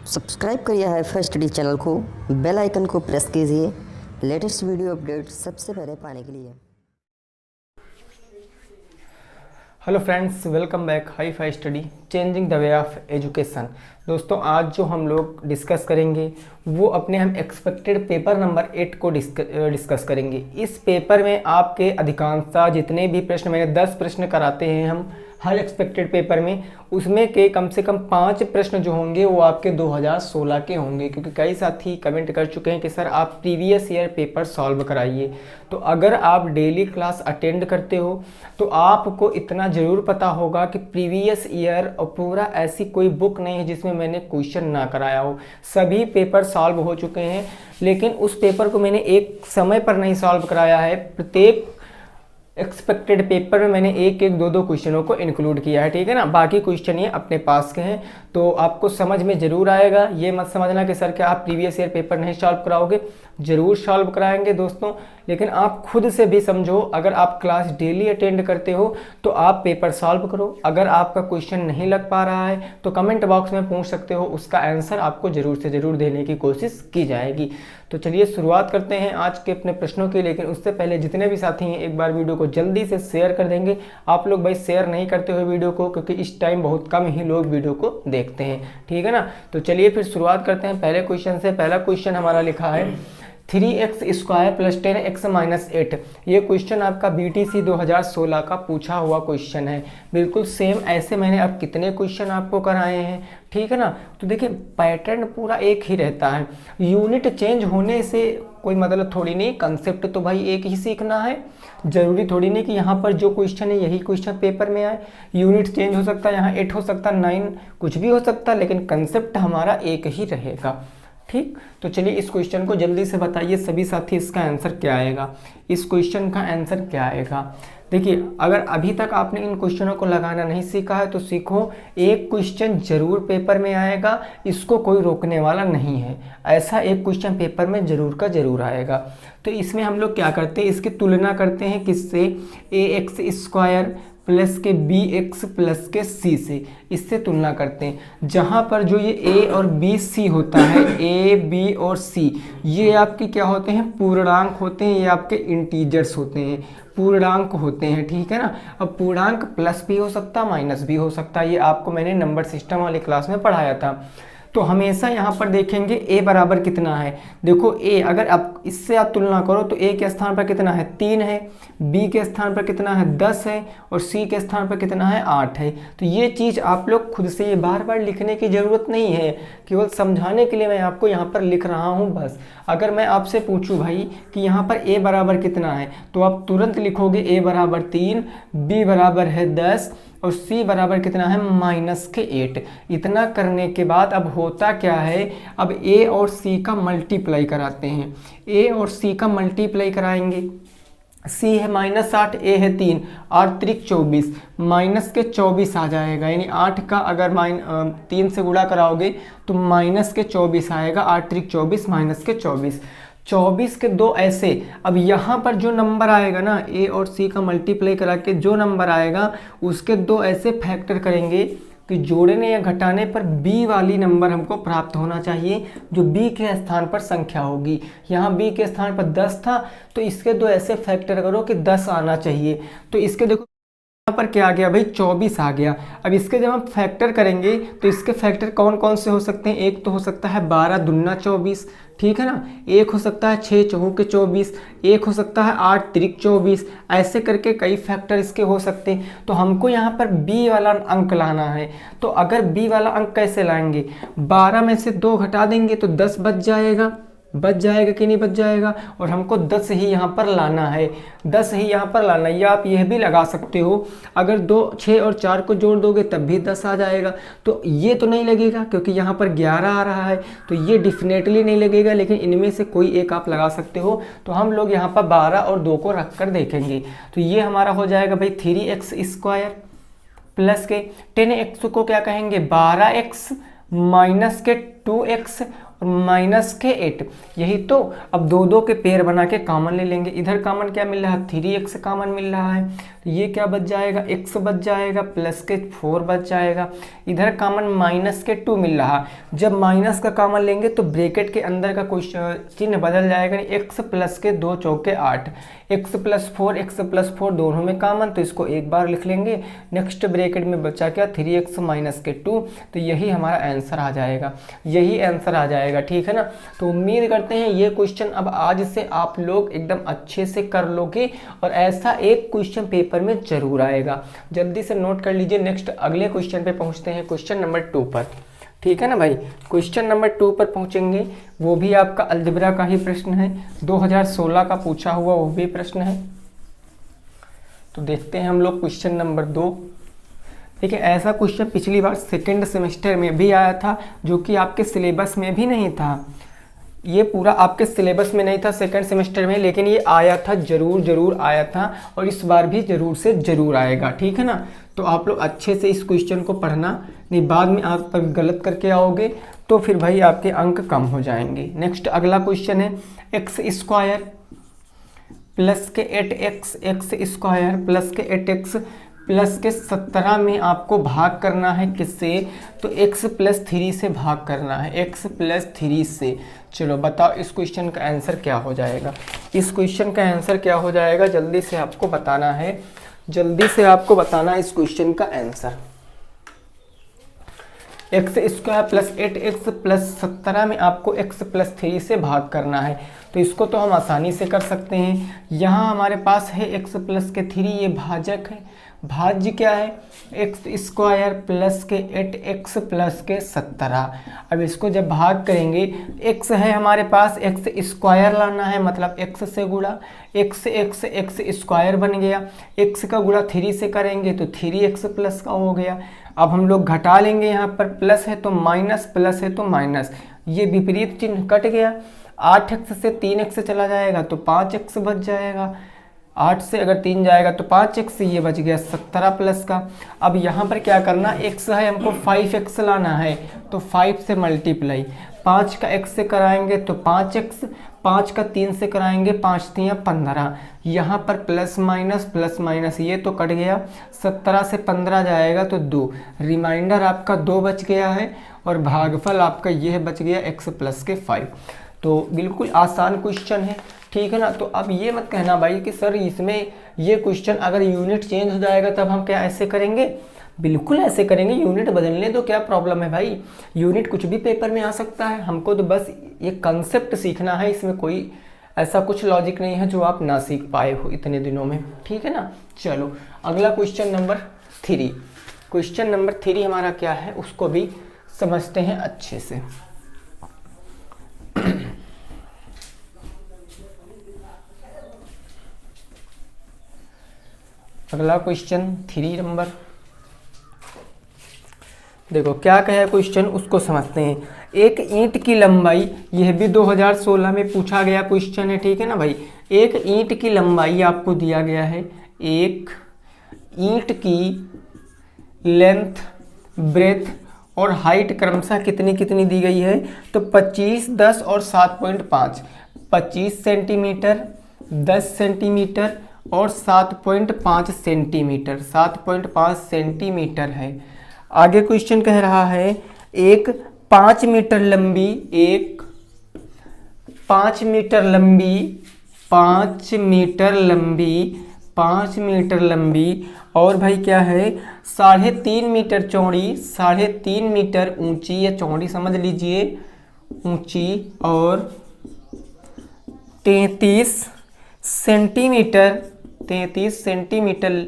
Subscribe करिए hifi study channel को, bell icon को प्रेस कीजिए लेटेस्ट वीडियो अपडेट सबसे पहले पाने के लिए। Hello friends, welcome back hifi study changing the way of education. दोस्तों, आज जो हम लोग डिस्कस करेंगे वो अपने हम एक्सपेक्टेड पेपर नंबर 8 को डिस्कस करेंगे। इस पेपर में आपके अधिकांशतः जितने भी प्रश्न, मैंने 10 प्रश्न कराते हैं हम हर एक्सपेक्टेड पेपर में, उसमें के कम से कम 5 प्रश्न जो होंगे वो आपके 2016 के होंगे, क्योंकि कई साथी कमेंट कर चुके हैं कि सर आप प्रीवियस ईयर पेपर सॉल्व कराइए। तो अगर आप डेली क्लास अटेंड करते हो तो आपको इतना ज़रूर पता होगा कि प्रीवियस ईयर और पूरा ऐसी कोई बुक नहीं है जिसमें मैंने क्वेश्चन ना कराया हो। सभी पेपर सॉल्व हो चुके हैं, लेकिन उस पेपर को मैंने एक समय पर नहीं सॉल्व कराया है। प्रत्येक एक्सपेक्टेड पेपर में मैंने एक एक दो क्वेश्चनों को इंक्लूड किया है, ठीक है ना। बाकी क्वेश्चन ये अपने पास के हैं, तो आपको समझ में ज़रूर आएगा। ये मत समझना कि सर क्या आप प्रीवियस ईयर पेपर नहीं सॉल्व कराओगे, ज़रूर सॉल्व कराएंगे दोस्तों, लेकिन आप खुद से भी समझो। अगर आप क्लास डेली अटेंड करते हो तो आप पेपर सॉल्व करो। अगर आपका क्वेश्चन नहीं लग पा रहा है तो कमेंट बॉक्स में पूछ सकते हो, उसका आंसर आपको ज़रूर से ज़रूर देने की कोशिश की जाएगी। तो चलिए शुरुआत करते हैं आज के अपने प्रश्नों की। लेकिन उससे पहले जितने भी साथी हैं एक बार वीडियो को जल्दी से शेयर कर देंगे। आप लोग भाई शेयर नहीं करते हुए वीडियो को, क्योंकि इस टाइम बहुत कम ही लोग वीडियो को देखते हैं, ठीक है ना। तो चलिए फिर शुरुआत करते हैं पहले क्वेश्चन से। पहला क्वेश्चन हमारा लिखा है 3x² + 10x - 8। ये क्वेश्चन आपका BTC 2016 का पूछा हुआ क्वेश्चन है। बिल्कुल सेम ऐसे मैंने अब कितने क्वेश्चन आपको कराए हैं, ठीक है ना। तो देखिए पैटर्न पूरा एक ही रहता है। यूनिट चेंज होने से कोई मतलब थोड़ी नहीं, कंसेप्ट तो भाई एक ही सीखना है। जरूरी थोड़ी नहीं कि यहाँ पर जो क्वेश्चन है यही क्वेश्चन पेपर में आए। यूनिट चेंज हो सकता है, यहाँ 8 हो सकता है, 9 कुछ भी हो सकता है, लेकिन कंसेप्ट हमारा एक ही रहेगा, ठीक। तो चलिए इस क्वेश्चन को जल्दी से बताइए सभी साथी, इसका आंसर क्या आएगा। इस क्वेश्चन का आंसर क्या आएगा। देखिए, अगर अभी तक आपने इन क्वेश्चनों को लगाना नहीं सीखा है तो सीखो। एक क्वेश्चन जरूर पेपर में आएगा, इसको कोई रोकने वाला नहीं है। ऐसा एक क्वेश्चन पेपर में जरूर का जरूर आएगा। तो इसमें हम लोग क्या करते हैं, इसकी तुलना करते हैं किससे, ax² प्लस के bx प्लस के c से, इससे तुलना करते हैं। जहाँ पर जो ये a और b c होता है, a b और c, ये आपके क्या होते हैं, पूर्णांक होते हैं। ये आपके इंटीजर्स होते हैं, पूर्णांक होते हैं, ठीक है ना। अब पूर्णांक प्लस भी हो सकता है, माइनस भी हो सकता है। ये आपको मैंने नंबर सिस्टम वाली क्लास में पढ़ाया था। तो हमेशा यहाँ पर देखेंगे a बराबर कितना है। देखो a, अगर आप इससे आप तुलना करो तो a के स्थान पर कितना है, 3 है, b के स्थान पर कितना है, 10 है, और c के स्थान पर कितना है, 8 है। तो ये चीज़ आप लोग खुद से, ये बार बार लिखने की ज़रूरत नहीं है, केवल समझाने के लिए मैं आपको यहाँ पर लिख रहा हूँ बस। अगर मैं आपसे पूछूँ भाई कि यहाँ पर a बराबर कितना है, तो आप तुरंत लिखोगे a बराबर 3, b बराबर है 10 और c बराबर कितना है, -8। इतना करने के बाद अब होता क्या है, अब a और c का मल्टीप्लाई कराते हैं। a और c का मल्टीप्लाई कराएंगे। c है -8, a है 3, 8 त्रिक 24, माइनस के 24 आ जाएगा। यानी 8 का अगर 3 से गुणा कराओगे तो -24 आएगा। 8 त्रिक 24, -24, 24 के 2 ऐसे। अब यहाँ पर जो नंबर आएगा ना, a और c का मल्टीप्लाई करा के जो नंबर आएगा उसके 2 ऐसे फैक्टर करेंगे कि जोड़ने या घटाने पर b वाली नंबर हमको प्राप्त होना चाहिए, जो b के स्थान पर संख्या होगी। यहाँ b के स्थान पर 10 था, तो इसके 2 ऐसे फैक्टर करो कि 10 आना चाहिए। तो इसके देखो यहाँ पर क्या आ गया भाई, 24 आ गया। अब इसके जब हम फैक्टर करेंगे तो इसके फैक्टर कौन कौन से हो सकते हैं। एक तो हो सकता है 12 दूना 24, ठीक है ना। एक हो सकता है 6 चौके 24, एक हो सकता है 8 त्रिक 24। ऐसे करके कई फैक्टर इसके हो सकते हैं। तो हमको यहाँ पर b वाला अंक लाना है। तो अगर b वाला अंक कैसे लाएंगे, 12 में से 2 घटा देंगे तो 10 बच जाएगा। बच जाएगा कि नहीं बच जाएगा, और हमको 10 ही यहाँ पर लाना है। 10 ही यहाँ पर लाना है। या आप यह भी लगा सकते हो, अगर 2, 6 और 4 को जोड़ दोगे तब भी 10 आ जाएगा। तो ये तो नहीं लगेगा क्योंकि यहाँ पर 11 आ रहा है, तो ये डेफिनेटली नहीं लगेगा, लेकिन इनमें से कोई एक आप लगा सकते हो। तो हम लोग यहाँ पर 12 और 2 को रख कर देखेंगे। तो ये हमारा हो जाएगा भाई 3x² प्लस के 10x को क्या कहेंगे, 12x माइनस के 2x और माइनस के 8, यही तो। अब दो दो के पेयर बना के कॉमन ले लेंगे। इधर कॉमन क्या मिल रहा है, 3x कॉमन मिल रहा है, तो ये क्या बच जाएगा, x बच जाएगा, प्लस के 4 बच जाएगा। इधर कॉमन माइनस के 2 मिल रहा, जब माइनस का कॉमन लेंगे तो ब्रैकेट के अंदर का कुछ चिन्ह बदल जाएगा, x प्लस के 2 चौके 8, x प्लस 4 दोनों में कॉमन, तो इसको एक बार लिख लेंगे। नेक्स्ट ब्रैकेट में बचा क्या, 3x माइनस के 2, तो यही हमारा आंसर आ जाएगा, यही आंसर आ जाएगा, ठीक है ना। तो उम्मीद करते हैं ये क्वेश्चन अब आज से आप लोग एकदम अच्छे से कर लोगे और ऐसा एक क्वेश्चन पेपर में जरूर आएगा। जल्दी से नोट कर लीजिए। नेक्स्ट अगले क्वेश्चन पे पहुंचते हैं, क्वेश्चन नंबर 2 पर, ठीक है ना भाई। क्वेश्चन नंबर 2 पर पहुंचेंगे, वो भी आपका अलजेब्रा का ही प्रश्न है, 2016 का पूछा हुआ वो भी प्रश्न है। तो देखते हैं हम लोग क्वेश्चन नंबर 2। देखिए ऐसा क्वेश्चन पिछली बार सेकेंड सेमेस्टर में भी आया था, जो कि आपके सिलेबस में भी नहीं था। ये पूरा आपके सिलेबस में नहीं था सेकंड सेमेस्टर में, लेकिन ये आया था, जरूर आया था, और इस बार भी जरूर से जरूर आएगा, ठीक है ना। तो आप लोग अच्छे से इस क्वेश्चन को पढ़ना, नहीं बाद में आप गलत करके आओगे तो फिर भाई आपके अंक कम हो जाएंगे। नेक्स्ट अगला क्वेश्चन है, एक्स स्क्वायर प्लस के 8x, एक्स स्क्वायर प्लस के 8x प्लस के 17 में आपको भाग करना है किससे, तो x प्लस 3 से भाग करना है, x प्लस 3 से। चलो बताओ इस क्वेश्चन का आंसर क्या हो जाएगा, इस क्वेश्चन का आंसर क्या हो जाएगा, जल्दी से आपको बताना है, जल्दी से आपको बताना है इस क्वेश्चन का answer. X square plus 8x plus 17 में आपको x प्लस 3 से भाग करना है, तो इसको तो हम आसानी से कर सकते हैं। यहाँ हमारे पास है x प्लस के 3, ये भाजक है, भाज्य क्या है, एक्स स्क्वायर प्लस के 8x प्लस के 17। अब इसको जब भाग करेंगे, x है हमारे पास, x स्क्वायर लाना है, मतलब x से गुणा, x स्क्वायर बन गया, x का गुणा 3 से करेंगे तो 3x प्लस का हो गया। अब हम लोग घटा लेंगे, यहाँ पर प्लस है तो माइनस, प्लस है तो माइनस, ये विपरीत चिन्ह कट गया। 8x से 3x चला जाएगा तो 5x बच जाएगा, 8 से अगर 3 जाएगा तो 5x, ये बच गया 17 प्लस का। अब यहाँ पर क्या करना, x है हमको 5x लाना है, तो 5 से मल्टीप्लाई, 5 का x से कराएंगे तो 5x, 5 का 3 से कराएंगे 5 3 15, यहाँ पर प्लस माइनस ये तो कट गया, 17 से 15 जाएगा तो 2, रिमाइंडर आपका 2 बच गया है, और भागफल आपका यह बच गया x प्लस के 5। तो बिल्कुल आसान क्वेश्चन है, ठीक है ना। तो अब ये मत कहना भाई कि सर इसमें ये क्वेश्चन अगर यूनिट चेंज हो जाएगा तब हम क्या ऐसे करेंगे, बिल्कुल ऐसे करेंगे, यूनिट बदलने तो क्या प्रॉब्लम है भाई, यूनिट कुछ भी पेपर में आ सकता है, हमको तो बस ये कंसेप्ट सीखना है, इसमें कोई ऐसा कुछ लॉजिक नहीं है जो आप ना सीख पाए हो इतने दिनों में, ठीक है ना। चलो अगला क्वेश्चन नंबर 3, क्वेश्चन नंबर 3 हमारा क्या है उसको भी समझते हैं अच्छे से। अगला क्वेश्चन 3 नंबर, देखो क्या कहे क्वेश्चन उसको समझते हैं। एक ईंट की लंबाई, यह भी 2016 में पूछा गया क्वेश्चन है, ठीक है ना भाई। एक ईंट की लंबाई आपको दिया गया है, एक ईंट की लेंथ, ब्रेथ और हाइट क्रमशः कितनी कितनी दी गई है, तो 25, 10 और 7.5, 25 सेंटीमीटर, 10 सेंटीमीटर और 7.5 सेंटीमीटर, 7.5 सेंटीमीटर है। आगे क्वेश्चन कह रहा है एक 5 मीटर लंबी, एक 5 मीटर लंबी, 5 मीटर लंबी, 5 मीटर लंबी, और भाई क्या है 3.5 मीटर चौड़ी, 3.5 मीटर ऊंची, या चौड़ी समझ लीजिए, ऊंची, और 33 सेंटीमीटर, 33 सेंटीमीटर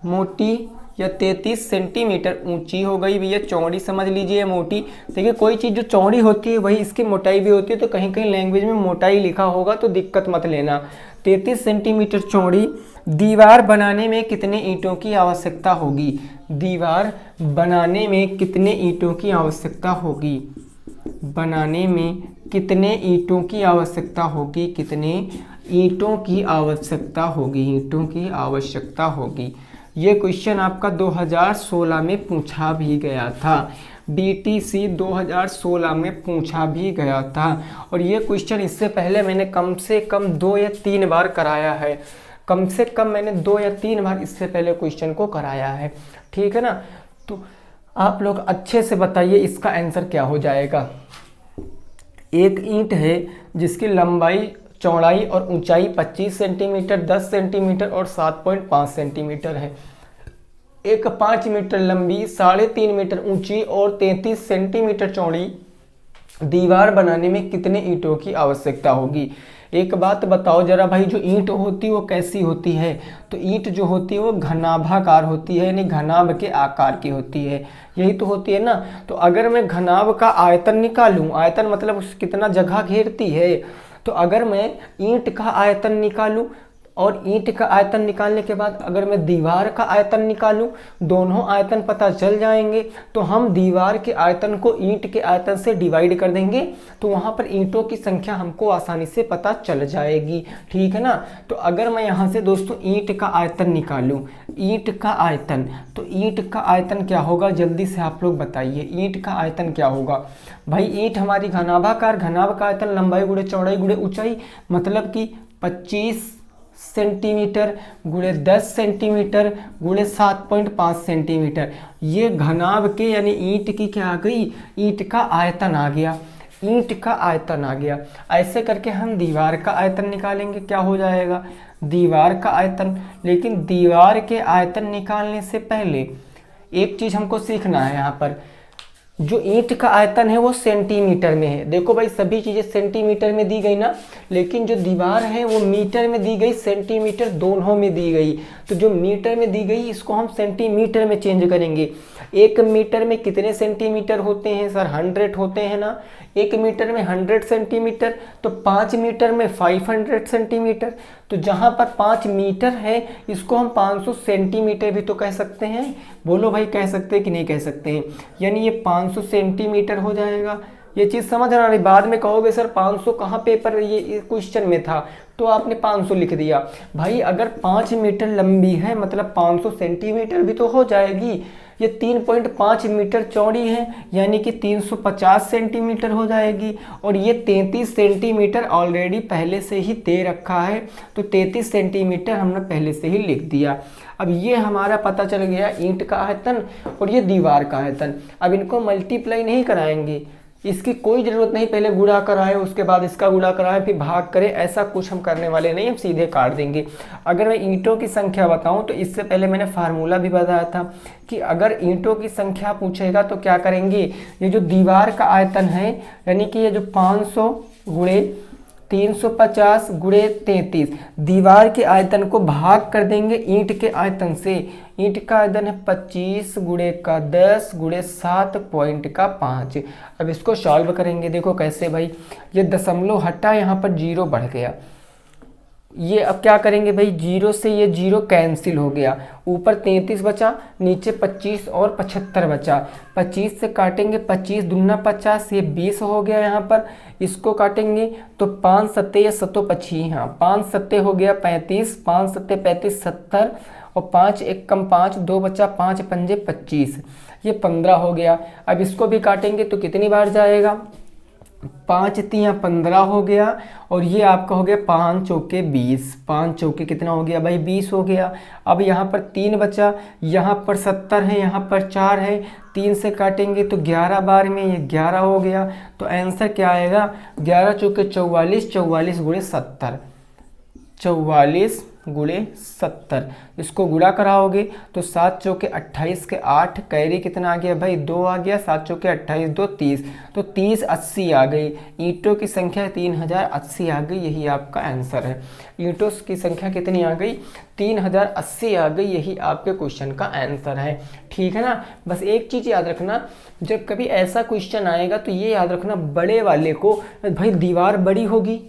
मोटी, या 33 सेंटीमीटर ऊंची हो गई भैया, चौड़ी समझ लीजिए, मोटी। देखिए कोई चीज़ जो चौड़ी होती है वही इसकी मोटाई भी होती है, तो कहीं कहीं लैंग्वेज में मोटाई लिखा होगा तो दिक्कत मत लेना। 33 सेंटीमीटर चौड़ी। दीवार बनाने में कितने ईंटों की आवश्यकता होगी, दीवार बनाने में कितने ईंटों की आवश्यकता होगी, बनाने में कितने ईंटों की आवश्यकता होगी, कितने ईंटों की आवश्यकता होगी, ईंटों की आवश्यकता होगी। ये क्वेश्चन आपका 2016 में पूछा भी गया था। BTC 2016 में पूछा भी गया था। और ये क्वेश्चन इससे पहले मैंने कम से कम 2 या 3 बार कराया है, कम से कम मैंने 2 या 3 बार इससे पहले क्वेश्चन को कराया है, ठीक है ना। तो आप लोग अच्छे से बताइए इसका आंसर क्या हो जाएगा। एक ईंट है जिसकी लंबाई, चौड़ाई और ऊंचाई 25 सेंटीमीटर, 10 सेंटीमीटर और 7.5 सेंटीमीटर है। एक 5 मीटर लंबी, 3.5 मीटर ऊंची और 33 सेंटीमीटर चौड़ी दीवार बनाने में कितने ईंटों की आवश्यकता होगी। एक बात बताओ जरा भाई, जो ईंट होती है वो कैसी होती है? तो ईंट जो होती है वो घनाभाकार होती है, यानी घनाभ के आकार की होती है, यही तो होती है ना। तो अगर मैं घनाभ का आयतन निकालूं, आयतन मतलब कितना जगह घेरती है, तो अगर मैं ईंट का आयतन निकालूं और ईंट का आयतन निकालने के बाद अगर मैं दीवार का आयतन निकालूं, दोनों आयतन पता चल जाएंगे, तो हम दीवार के आयतन को ईंट के आयतन से डिवाइड कर देंगे, तो वहां पर ईंटों की संख्या हमको आसानी से पता चल जाएगी, ठीक है ना। तो अगर मैं यहां से दोस्तों ईंट का आयतन निकालूं, ईंट का आयतन, तो ईंट का आयतन क्या होगा, जल्दी से आप लोग बताइए ईंट का आयतन क्या होगा। भाई ईंट हमारी घनाभाकार, घनाभ का आयतन लंबाई गुणे चौड़ाई गुणे ऊंचाई, मतलब कि 25 सेंटीमीटर गुणे 10 सेंटीमीटर गुणे 7.5 सेंटीमीटर, ये घनाभ के यानी ईंट की क्या आ गई, ईंट का आयतन आ गया, ईंट का आयतन आ गया। ऐसे करके हम दीवार का आयतन निकालेंगे, क्या हो जाएगा, दीवार का आयतन। लेकिन दीवार के आयतन निकालने से पहले एक चीज हमको सीखना है, यहाँ पर जो ईंट का आयतन है वो सेंटीमीटर में है। देखो भाई सभी चीजें सेंटीमीटर में दी गई ना, लेकिन जो दीवार है वो मीटर में दी गई, सेंटीमीटर दोनों में दी गई। तो जो मीटर में दी गई इसको हम सेंटीमीटर में चेंज करेंगे। 1 मीटर में कितने सेंटीमीटर होते हैं सर, 100 होते हैं ना। 1 मीटर में 100 सेंटीमीटर, तो 5 मीटर में 500 सेंटीमीटर। तो जहाँ पर 5 मीटर है इसको हम 500 सेंटीमीटर भी तो कह सकते हैं। बोलो भाई कह सकते हैं कि नहीं कह सकते हैं, यानी ये 500 सेंटीमीटर हो जाएगा। ये चीज़ समझ आना, बाद में कहोगे सर 500 कहाँ पेपर ये क्वेश्चन में था, तो आपने 500 लिख दिया। भाई अगर 5 मीटर लंबी है मतलब 500 सेंटीमीटर भी तो हो जाएगी। ये 3.5 मीटर चौड़ी है यानी कि 350 सेंटीमीटर हो जाएगी। और ये 33 सेंटीमीटर ऑलरेडी पहले से ही दे रखा है, तो 33 सेंटीमीटर हमने पहले से ही लिख दिया। अब ये हमारा पता चल गया ईंट का आयतन और ये दीवार का आयतन। अब इनको मल्टीप्लाई नहीं कराएंगे, इसकी कोई ज़रूरत नहीं, पहले गुणा कराए उसके बाद इसका गुणा कराए फिर भाग करें, ऐसा कुछ हम करने वाले नहीं, हम सीधे काट देंगे। अगर मैं ईंटों की संख्या बताऊं तो इससे पहले मैंने फार्मूला भी बताया था कि अगर ईंटों की संख्या पूछेगा तो क्या करेंगे, ये जो दीवार का आयतन है यानी कि ये जो 500 गुणे 350 गुणे 33, दीवार के आयतन को भाग कर देंगे ईंट के आयतन से। ईंट का आयतन है 25 गुणे का 10 गुणे 7.5। अब इसको सॉल्व करेंगे, देखो कैसे भाई, ये दशमलव हटा, यहाँ पर 0 बढ़ गया। ये अब क्या करेंगे भाई, 0 से ये 0 कैंसिल हो गया, ऊपर 33 बचा, नीचे 25 और 75 बचा। 25 से काटेंगे, 25 दूना 50, ये 20 हो गया। यहाँ पर इसको काटेंगे तो 5 सत्ते या 725, हाँ 5 सत्ते हो गया 35, 5 सत्ते 35 70 और 5 एक कम 5, 2 बचा, 5 पंजे 25, ये 15 हो गया। अब इसको भी काटेंगे तो कितनी बार जाएगा, 5 तियां 15 हो गया और ये आपका हो गया 5 चौके 20, 5 चौके कितना हो गया भाई 20 हो गया। अब यहाँ पर 3 बचा, यहाँ पर 70 है, यहाँ पर 4 है, 3 से काटेंगे तो 11 बार में ये 11 हो गया। तो आंसर क्या आएगा, 11 चौके 44, 44 गुणे 70, 44 गुणे 70। इसको गुणा कराओगे तो 7 चौके 28 के 8, कैरी कितना आ गया भाई 2 आ गया, 7 चौके 28 2 30, तो 30 80 आ गई। ईंटों की संख्या 3080 आ गई, यही आपका आंसर है। ईंटों की संख्या कितनी आ गई, 3080 आ गई, यही आपके क्वेश्चन का आंसर है, ठीक है ना। बस एक चीज़ याद रखना, जब कभी ऐसा क्वेश्चन आएगा तो ये याद रखना, बड़े वाले को भाई दीवार बड़ी होगी,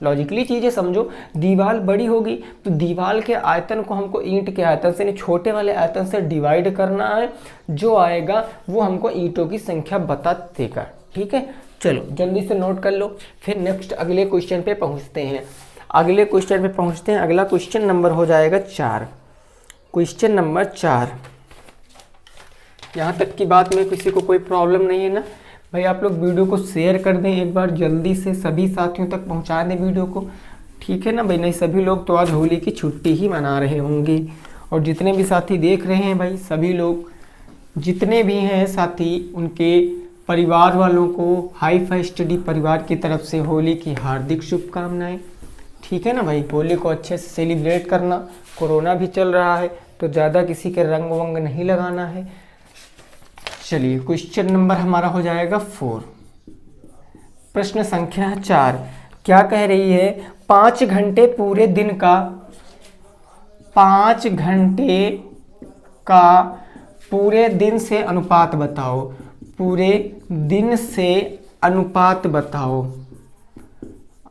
लॉजिकली चीज़ें समझो, दीवार बड़ी होगी तो दीवार के आयतन को हमको ईंट के आयतन से यानी छोटे वाले आयतन से डिवाइड करना है, जो आएगा वो हमको ईंटों की संख्या बता देगा, ठीक है। चलो जल्दी से नोट कर लो, फिर नेक्स्ट अगले क्वेश्चन पे पहुंचते हैं। अगले क्वेश्चन पे पहुंचते हैं, अगला क्वेश्चन नंबर हो जाएगा 4। क्वेश्चन नंबर 4, यहाँ तक की बात में किसी को कोई प्रॉब्लम नहीं है ना भाई? आप लोग वीडियो को शेयर कर दें एक बार जल्दी से, सभी साथियों तक पहुँचा दें वीडियो को, ठीक है ना भाई? नहीं सभी लोग तो आज होली की छुट्टी ही मना रहे होंगे, और जितने भी साथी देख रहे हैं भाई, सभी लोग जितने भी हैं साथी, उनके परिवार वालों को हाई फाई स्टडी परिवार की तरफ से होली की हार्दिक शुभकामनाएं, ठीक है ना भाई? होली को अच्छे से सेलिब्रेट करना, कोरोना भी चल रहा है तो ज़्यादा किसी के रंग वंग नहीं लगाना है। चलिए क्वेश्चन नंबर हमारा हो जाएगा 4। प्रश्न संख्या 4 क्या कह रही है? 5 घंटे पूरे दिन का, 5 घंटे का पूरे दिन से अनुपात बताओ, पूरे दिन से अनुपात बताओ,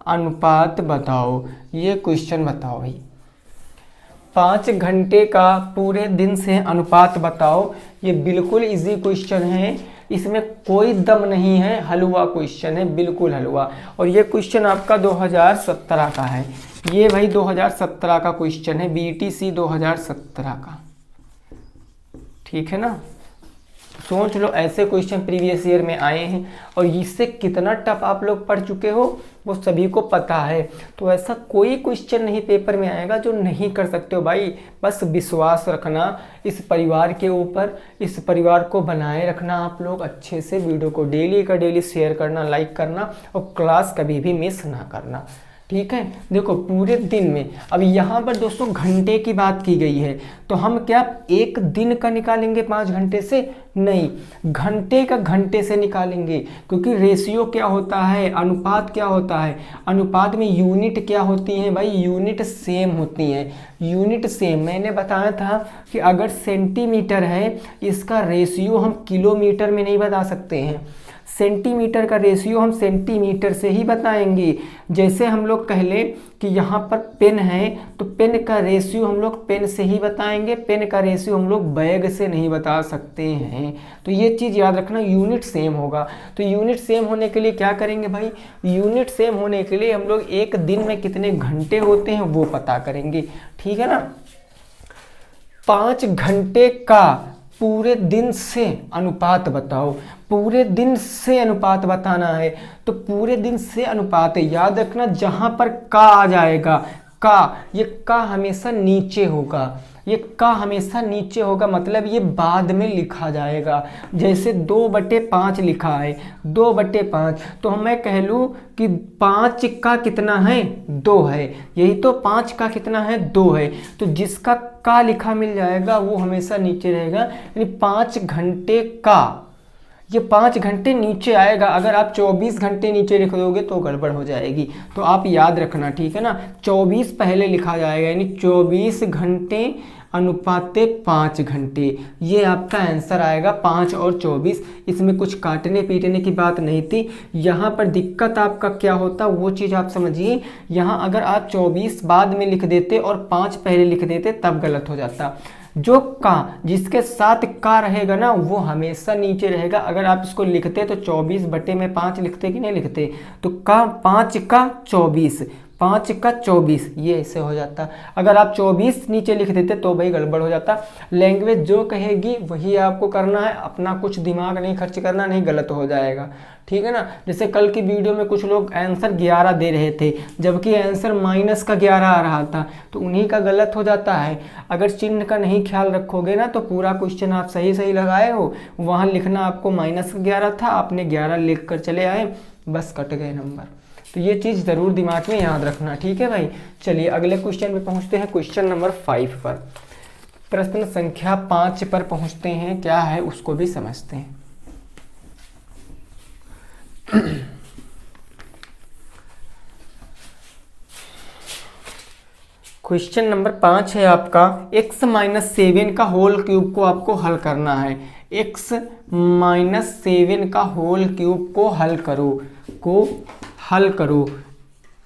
अनुपात बताओ, ये क्वेश्चन बताओ भाई। 5 घंटे का पूरे दिन से अनुपात बताओ, ये बिल्कुल इजी क्वेश्चन है, इसमें कोई दम नहीं है, हलवा क्वेश्चन है, बिल्कुल हलवा। और ये क्वेश्चन आपका 2017 का है, ये भाई 2017 का क्वेश्चन है, बीटीसी 2017 का, ठीक है ना? सोच लो ऐसे क्वेश्चन प्रीवियस ईयर में आए हैं, और इससे कितना टफ आप लोग पढ़ चुके हो वो सभी को पता है। तो ऐसा कोई क्वेश्चन नहीं पेपर में आएगा जो नहीं कर सकते हो भाई। बस विश्वास रखना इस परिवार के ऊपर, इस परिवार को बनाए रखना, आप लोग अच्छे से वीडियो को डेली का डेली शेयर करना, लाइक करना, और क्लास कभी भी मिस ना करना, ठीक है? देखो पूरे दिन में, अब यहाँ पर दोस्तों घंटे की बात की गई है, तो हम क्या एक दिन का निकालेंगे 5 घंटे से? नहीं, घंटे का घंटे से निकालेंगे, क्योंकि रेशियो क्या होता है, अनुपात क्या होता है, अनुपात में यूनिट क्या होती है भाई? यूनिट सेम होती है, यूनिट सेम। मैंने बताया था कि अगर सेंटीमीटर है, इसका रेशियो हम किलोमीटर में नहीं बता सकते हैं, सेंटीमीटर का रेशियो हम सेंटीमीटर से ही बताएंगे। जैसे हम लोग कह लें कि यहाँ पर पेन है, तो पेन का रेशियो हम लोग पेन से ही बताएंगे, पेन का रेशियो हम लोग बैग से नहीं बता सकते हैं। तो ये चीज़ याद रखना, यूनिट सेम होगा। तो यूनिट सेम होने के लिए क्या करेंगे भाई? यूनिट सेम होने के लिए हम लोग एक दिन में कितने घंटे होते हैं वो पता करेंगे, ठीक है ना? 5 घंटे का पूरे दिन से अनुपात बताओ, पूरे दिन से अनुपात बताना है, तो पूरे दिन से अनुपात है, याद रखना जहां पर का आ जाएगा, का, ये का हमेशा नीचे होगा, ये का हमेशा नीचे होगा, मतलब ये बाद में लिखा जाएगा। जैसे 2/5 लिखा है, 2/5, तो मैं कह लूँ कि 5 का कितना है? 2 है, यही तो 5 का कितना है? 2 है, तो जिसका का लिखा मिल जाएगा वो हमेशा नीचे रहेगा, यानी 5 घंटे का, ये 5 घंटे नीचे आएगा। अगर आप 24 घंटे नीचे लिख दोगे तो गड़बड़ हो जाएगी, तो आप याद रखना, ठीक है ना? 24 पहले लिखा जाएगा, यानी 24 घंटे अनुपाते 5 घंटे, ये आपका आंसर आएगा 5 और 24। इसमें कुछ काटने पीटने की बात नहीं थी। यहाँ पर दिक्कत आपका क्या होता वो चीज़ आप समझिए। यहाँ अगर आप 24 बाद में लिख देते और 5 पहले लिख देते तब गलत हो जाता। जो का जिसके साथ का रहेगा ना वो हमेशा नीचे रहेगा। अगर आप इसको लिखते तो 24/5 लिखते कि नहीं लिखते, तो का 5 का 24, 5 का 24, ये ऐसे हो जाता। अगर आप 24 नीचे लिख देते तो भाई गड़बड़ हो जाता। लैंग्वेज जो कहेगी वही आपको करना है, अपना कुछ दिमाग नहीं खर्च करना, नहीं गलत हो जाएगा, ठीक है ना? जैसे कल की वीडियो में कुछ लोग आंसर 11 दे रहे थे जबकि आंसर -11 आ रहा था, तो उन्हीं का गलत हो जाता है। अगर चिन्ह का नहीं ख्याल रखोगे ना तो पूरा क्वेश्चन आप सही सही लगाए हो, वहाँ लिखना आपको -11 था, आपने 11 लिख कर चले आए, बस कट गए नंबर। तो ये चीज़ ज़रूर दिमाग में याद रखना, ठीक है भाई? चलिए अगले क्वेश्चन पे पहुँचते हैं, क्वेश्चन नंबर 5 पर, प्रश्न संख्या 5 पर पहुँचते हैं। क्या है उसको भी समझते हैं। क्वेश्चन नंबर 5 है आपका, x-7 का होल क्यूब को आपको हल करना है। x-7 का होल क्यूब को हल करो।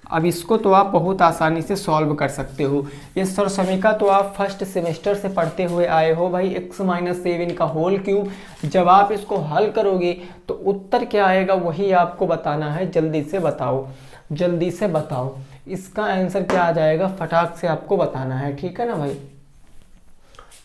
अब इसको तो आप बहुत आसानी से सॉल्व कर सकते हो। ये सरसमीका तो आप फर्स्ट सेमेस्टर से पढ़ते हुए आए हो भाई। x-7 का होल क्यूब, जब आप इसको हल करोगे तो उत्तर क्या आएगा वही आपको बताना है। जल्दी से बताओ इसका आंसर क्या आ जाएगा, फटाक से आपको बताना है, ठीक है ना भाई?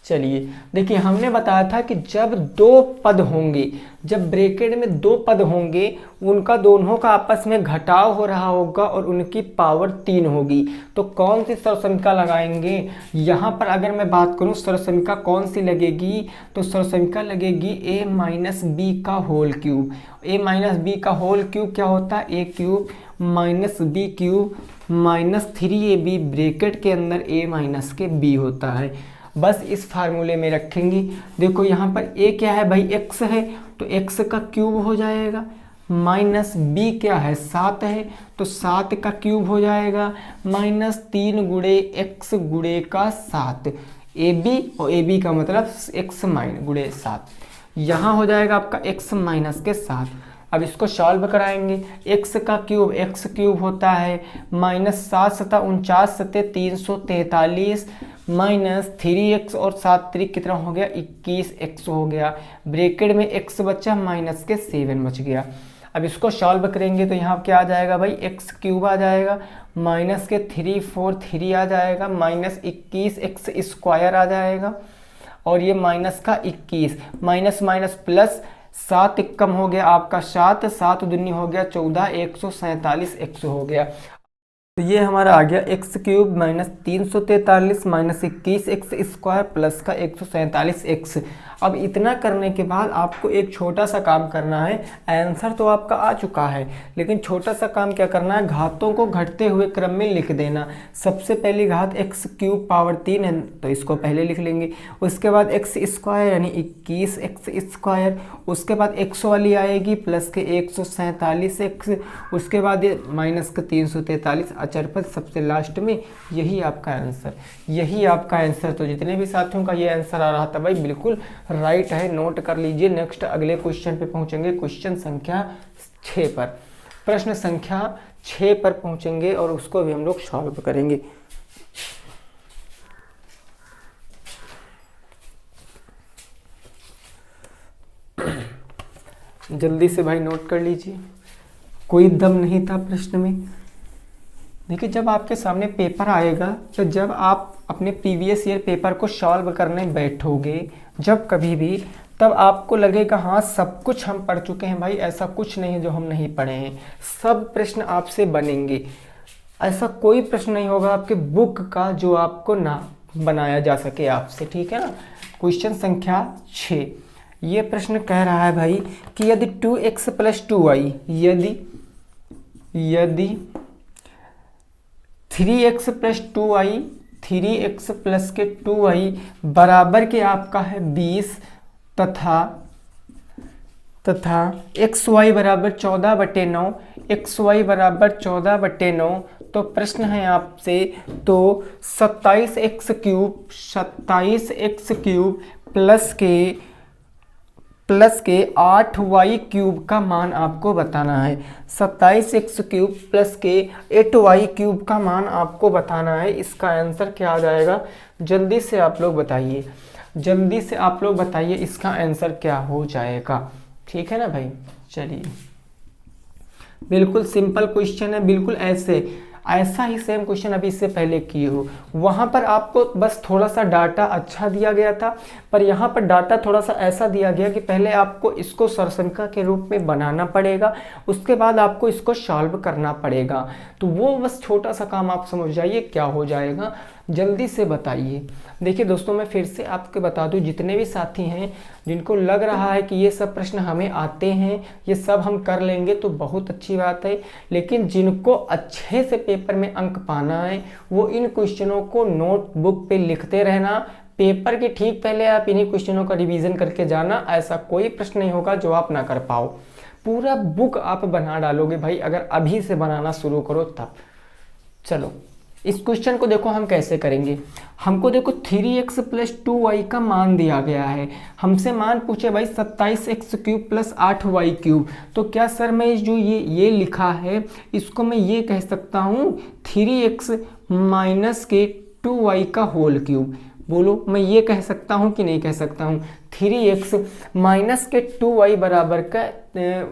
चलिए देखिए, हमने बताया था कि जब दो पद होंगे, जब ब्रैकेट में दो पद होंगे, उनका दोनों का आपस में घटाव हो रहा होगा और उनकी पावर 3 होगी, तो कौन सी सर्वसंख्या लगाएंगे। यहाँ पर अगर मैं बात करूँ सर्वसंख्या कौन सी लगेगी, तो सर्वसंख्या लगेगी a माइनस बी का whole cube. a minus b का होल क्यूब क्या होता है, a cube minus B cube minus 3ab bracket के अंदर a माइनस के b होता है। बस इस फार्मूले में रखेंगे। देखो यहाँ पर a क्या है भाई, x है, तो x का क्यूब हो जाएगा, माइनस b क्या है 7 है, तो 7 का क्यूब हो जाएगा, माइनस 3 गुणे x गुणे का 7, ab और ab का मतलब x माइनस गुणे 7, यहाँ हो जाएगा आपका x माइनस के 7। अब इसको सॉल्व कराएंगे, x का क्यूब x क्यूब होता है माइनस 7 सता 49 सते 343 माइनस 3x और 7 3 कितना हो गया 21x हो गया, ब्रैकेट में x बचा माइनस के 7 बच गया। अब इसको सॉल्व करेंगे तो यहाँ क्या आ जाएगा भाई, x क्यूब आ जाएगा, माइनस के 3 4 3 आ जाएगा, माइनस 21x स्क्वायर आ जाएगा, और ये माइनस का 21, माइनस माइनस प्लस 7 कम हो गया आपका 7, 7 दूनी हो गया 14, 147x हो गया। तो ये हमारा आ गया x cube minus 343 minus 21x square plus का 147x। अब इतना करने के बाद आपको एक छोटा सा काम करना है, आंसर तो आपका आ चुका है, लेकिन छोटा सा काम क्या करना है, घातों को घटते हुए क्रम में लिख देना। सबसे पहली घात x क्यूब पावर 3 है, तो इसको पहले लिख लेंगे, उसके बाद x स्क्वायर यानी 21x स्क्वायर, उसके बाद x वाली आएगी प्लस के 147x, उसके बाद ये माइनस का 343 अचर पर सबसे लास्ट में। यही आपका आंसर, यही आपका आंसर। तो जितने भी साथियों का ये आंसर आ रहा था भाई बिल्कुल राइट है, नोट कर लीजिए। नेक्स्ट अगले क्वेश्चन पे पहुंचेंगे, क्वेश्चन संख्या 6 पर, प्रश्न संख्या 6 पर पहुंचेंगे और उसको भी हम लोग सॉल्व करेंगे। जल्दी से भाई नोट कर लीजिए, कोई दम नहीं था प्रश्न में। देखिए जब आपके सामने पेपर आएगा, तो जब आप अपने प्रीवियस ईयर पेपर को सॉल्व करने बैठोगे जब कभी भी, तब आपको लगेगा हाँ सब कुछ हम पढ़ चुके हैं। भाई ऐसा कुछ नहीं है जो हम नहीं पढ़े हैं, सब प्रश्न आपसे बनेंगे। ऐसा कोई प्रश्न नहीं होगा आपके बुक का जो आपको ना बनाया जा सके आपसे, ठीक है ना। क्वेश्चन संख्या 6, ये प्रश्न कह रहा है भाई कि यदि 2x प्लस 2y, यदि 3x plus 2y, 3x plus के 2y बराबर के आपका है 20 तथा xy बराबर 14/9, xy बराबर 14/9, तो प्रश्न है आपसे तो 27x क्यूब प्लस के 8y क्यूब का मान आपको बताना है। 27x क्यूब प्लस के 8y क्यूब का मान आपको बताना है। इसका आंसर क्या आ जाएगा, जल्दी से आप लोग बताइए, जल्दी से आप लोग बताइए इसका आंसर क्या हो जाएगा, ठीक है ना भाई। चलिए बिल्कुल सिंपल क्वेश्चन है, बिल्कुल ऐसा ही सेम क्वेश्चन अभी इससे पहले किए हो। वहाँ पर आपको बस थोड़ा सा डाटा अच्छा दिया गया था, पर यहाँ पर डाटा थोड़ा सा ऐसा दिया गया कि पहले आपको इसको सरसंख्या के रूप में बनाना पड़ेगा, उसके बाद आपको इसको सॉल्व करना पड़ेगा। तो वो बस छोटा सा काम आप समझ जाइए क्या हो जाएगा, जल्दी से बताइए। देखिए दोस्तों मैं फिर से आपको बता दूं, जितने भी साथी हैं जिनको लग रहा है कि ये सब प्रश्न हमें आते हैं, ये सब हम कर लेंगे तो बहुत अच्छी बात है, लेकिन जिनको अच्छे से पेपर में अंक पाना है वो इन क्वेश्चनों को नोटबुक पे लिखते रहना। पेपर के ठीक पहले आप इन्हीं क्वेश्चनों का रिवीजन करके जाना, ऐसा कोई प्रश्न नहीं होगा जो आप ना कर पाओ। पूरा बुक आप बना डालोगे भाई अगर अभी से बनाना शुरू करो तब। चलो इस क्वेश्चन को देखो हम कैसे करेंगे। हमको देखो 3x प्लस 2y का मान दिया गया है, हमसे मान पूछे भाई 27x cube plus 8y cube. तो क्या सर मैं जो ये लिखा है इसको मैं ये कह सकता हूँ 3x माइनस के 2y का होल क्यूब। बोलो मैं ये कह सकता हूँ कि नहीं कह सकता हूँ। 3x माइनस के 2y बराबर का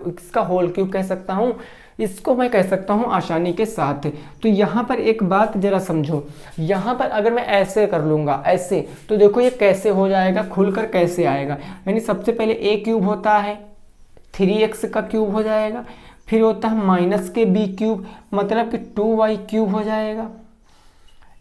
इसका होल क्यूब कह सकता हूँ। इसको मैं कह सकता हूँ आसानी के साथ। तो यहाँ पर एक बात जरा समझो, यहाँ पर अगर मैं ऐसे कर लूँगा ऐसे, तो देखो ये कैसे हो जाएगा, खुलकर कैसे आएगा। यानी सबसे पहले ए क्यूब होता है 3x का क्यूब हो जाएगा, फिर होता है माइनस के बी क्यूब मतलब कि 2y क्यूब हो जाएगा,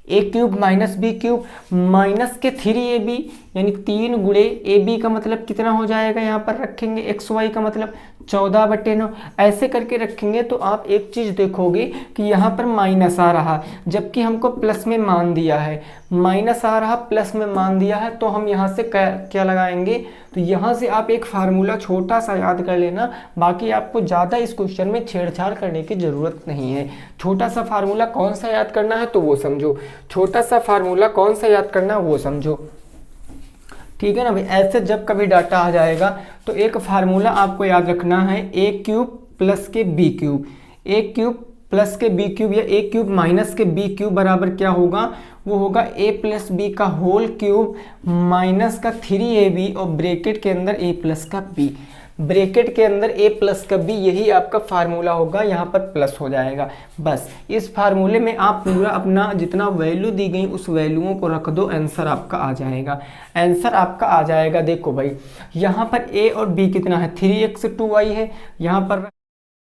A cube minus B cube minus के 3ab यानी 3 गुणे ए बी का मतलब कितना हो जाएगा, यहाँ पर रखेंगे एक्स वाई का मतलब 14/9। ऐसे करके रखेंगे तो आप एक चीज़ देखोगे कि यहाँ पर माइनस आ रहा, जबकि हमको प्लस में मान दिया है, माइनस आ रहा प्लस में मान दिया है, तो हम यहाँ से क्या लगाएंगे, तो यहाँ से आप एक फार्मूला छोटा सा याद कर लेना, बाकी आपको ज़्यादा इस क्वेश्चन में छेड़छाड़ करने की ज़रूरत नहीं है। छोटा सा फार्मूला कौन सा याद करना है तो वो समझो, छोटा सा फार्मूला कौन सा याद करना है वो समझो, ठीक है ना भाई। ऐसे जब कभी डाटा आ जाएगा तो एक फार्मूला आपको याद रखना है, ए क्यूब प्लस के बी क्यूब, ए क्यूब प्लस के बी क्यूब या ए क्यूब माइनस के बी क्यूब बराबर क्या होगा, वो होगा ए प्लस बी का होल क्यूब माइनस का 3ab और ब्रैकेट के अंदर ए प्लस का बी, ब्रैकेट के अंदर ए प्लस का बी, यही आपका फार्मूला होगा, यहाँ पर प्लस हो जाएगा। बस इस फार्मूले में आप पूरा अपना जितना वैल्यू दी गई उस वैल्यूओं को रख दो, आंसर आपका आ जाएगा, आंसर आपका आ जाएगा। देखो भाई यहाँ पर ए और बी कितना है, 3x 2y है, यहाँ पर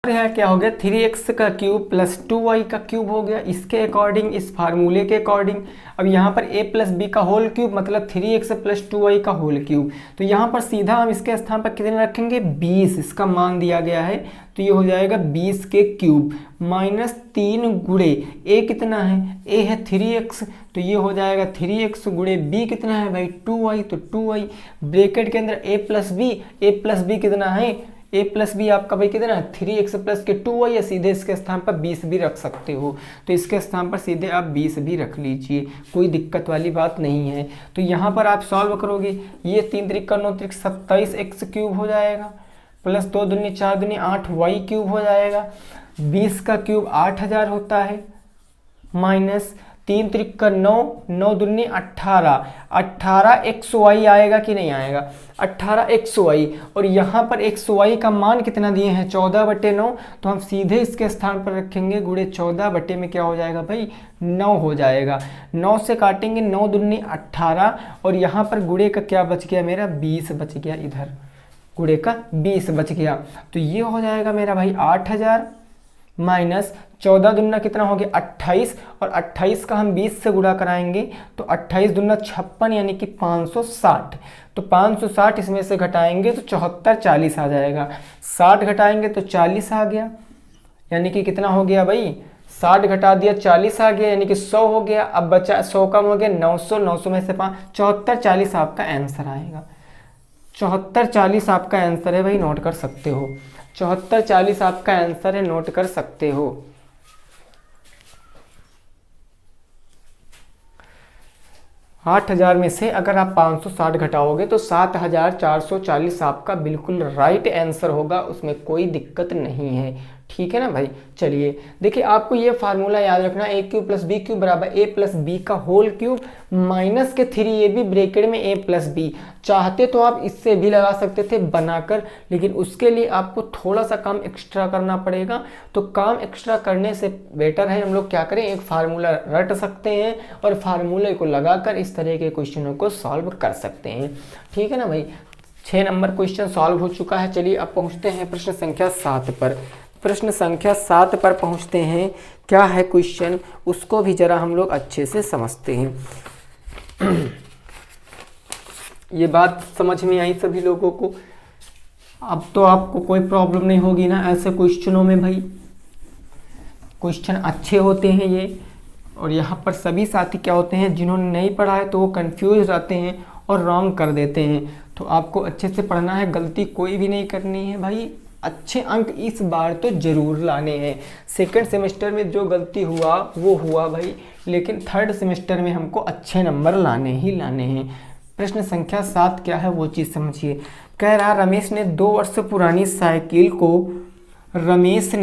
क्या हो गया 3x का क्यूब प्लस 2y का क्यूब हो गया, इसके अकॉर्डिंग इस फार्मूले के अकॉर्डिंग। अब यहाँ पर a प्लस बी का होल क्यूब मतलब 3x प्लस 2y का होल क्यूब, तो यहाँ पर सीधा हम इसके स्थान पर कितने रखेंगे 20, इसका मान दिया गया है, तो ये हो जाएगा 20 के क्यूब माइनस 3 गुणे a कितना है, a है 3x, तो ये हो जाएगा 3x गुणे b कितना है भाई 2y, तो 2y ब्रैकेट के अंदर a प्लस बी कितना है, a प्लस बी आपका भाई कितना है 3x प्लस के 2y, या सीधे इसके स्थान पर 20 भी रख सकते हो, तो इसके स्थान पर सीधे आप 20 भी रख लीजिए, कोई दिक्कत वाली बात नहीं है। तो यहाँ पर आप सॉल्व करोगे, ये 3 त्रिक 9 त्रिक 27x क्यूब हो जाएगा, प्लस 2 दूनी 4 दूनी 8y क्यूब हो जाएगा, 20 का क्यूब 8000 होता है, माइनस 3 त्रिक 9 9 दूनी 18 18xy आएगा कि नहीं आएगा, 18xy, और यहाँ पर xy का मान कितना दिए हैं 14/9, तो हम सीधे इसके स्थान पर रखेंगे गुणे 14 बटे में क्या हो जाएगा भाई 9 हो जाएगा, 9 से काटेंगे 9 दूनी 18, और यहाँ पर गुणे का क्या बच गया मेरा 20 बच गया, इधर गुणे का 20 बच गया, तो ये हो जाएगा मेरा भाई 8000 माइनस 14 दुना कितना हो गया 28, और 28 का हम 20 से गुणा कराएंगे तो 28 दुना 56 यानी कि 560, तो 560 इसमें से घटाएंगे तो 74 40 आ जाएगा, 60 घटाएंगे तो 40 आ गया, यानी कि कितना हो गया भाई 60 घटा दिया 40 आ गया, यानी कि 100 हो गया। अब बचा 100 कम हो गया 900, 900 में से 5 74 40 आपका आंसर आएगा, 74 40 आपका आंसर है भाई, नोट कर सकते हो, 74 40 आपका आंसर है, नोट कर सकते हो। 8000 में से अगर आप 560 घटाओगे तो 7440 आपका बिल्कुल राइट आंसर होगा, उसमें कोई दिक्कत नहीं है, ठीक है ना भाई। चलिए देखिए, आपको ये फार्मूला याद रखना, ए क्यूब प्लस बी क्यूब बराबर ए प्लस बी का होल क्यूब माइनस के 3ab ब्रैकेट में ए प्लस बी। चाहते तो आप इससे भी लगा सकते थे बनाकर, लेकिन उसके लिए आपको थोड़ा सा काम एक्स्ट्रा करना पड़ेगा, तो काम एक्स्ट्रा करने से बेटर है हम लोग क्या करें, एक फार्मूला रट सकते हैं और फार्मूले को लगाकर इस तरह के क्वेश्चनों को सॉल्व कर सकते हैं, ठीक है ना भाई। 6 नंबर क्वेश्चन सॉल्व हो चुका है। चलिए अब पहुँचते हैं प्रश्न संख्या 7 पर। प्रश्न संख्या 7 पर पहुंचते हैं, क्या है क्वेश्चन उसको भी जरा हम लोग अच्छे से समझते हैं। ये बात समझ में आई सभी लोगों को? अब तो आपको कोई प्रॉब्लम नहीं होगी ना ऐसे क्वेश्चनों में भाई, क्वेश्चन अच्छे होते हैं ये, और यहाँ पर सभी साथी क्या होते हैं जिन्होंने नहीं पढ़ा है तो वो कंफ्यूज रहते हैं और रॉन्ग कर देते हैं, तो आपको अच्छे से पढ़ना है, गलती कोई भी नहीं करनी है भाई, अच्छे अंक इस बार तो जरूर लाने हैं। सेकंड सेमेस्टर में जो गलती हुआ वो हुआ भाई, लेकिन थर्ड सेमेस्टर में हमको अच्छे नंबर लाने ही लाने हैं। प्रश्न संख्या 7 क्या है वो चीज़ समझिए। कह रहा रमेश ने 2 वर्ष पुरानी साइकिल को रमेश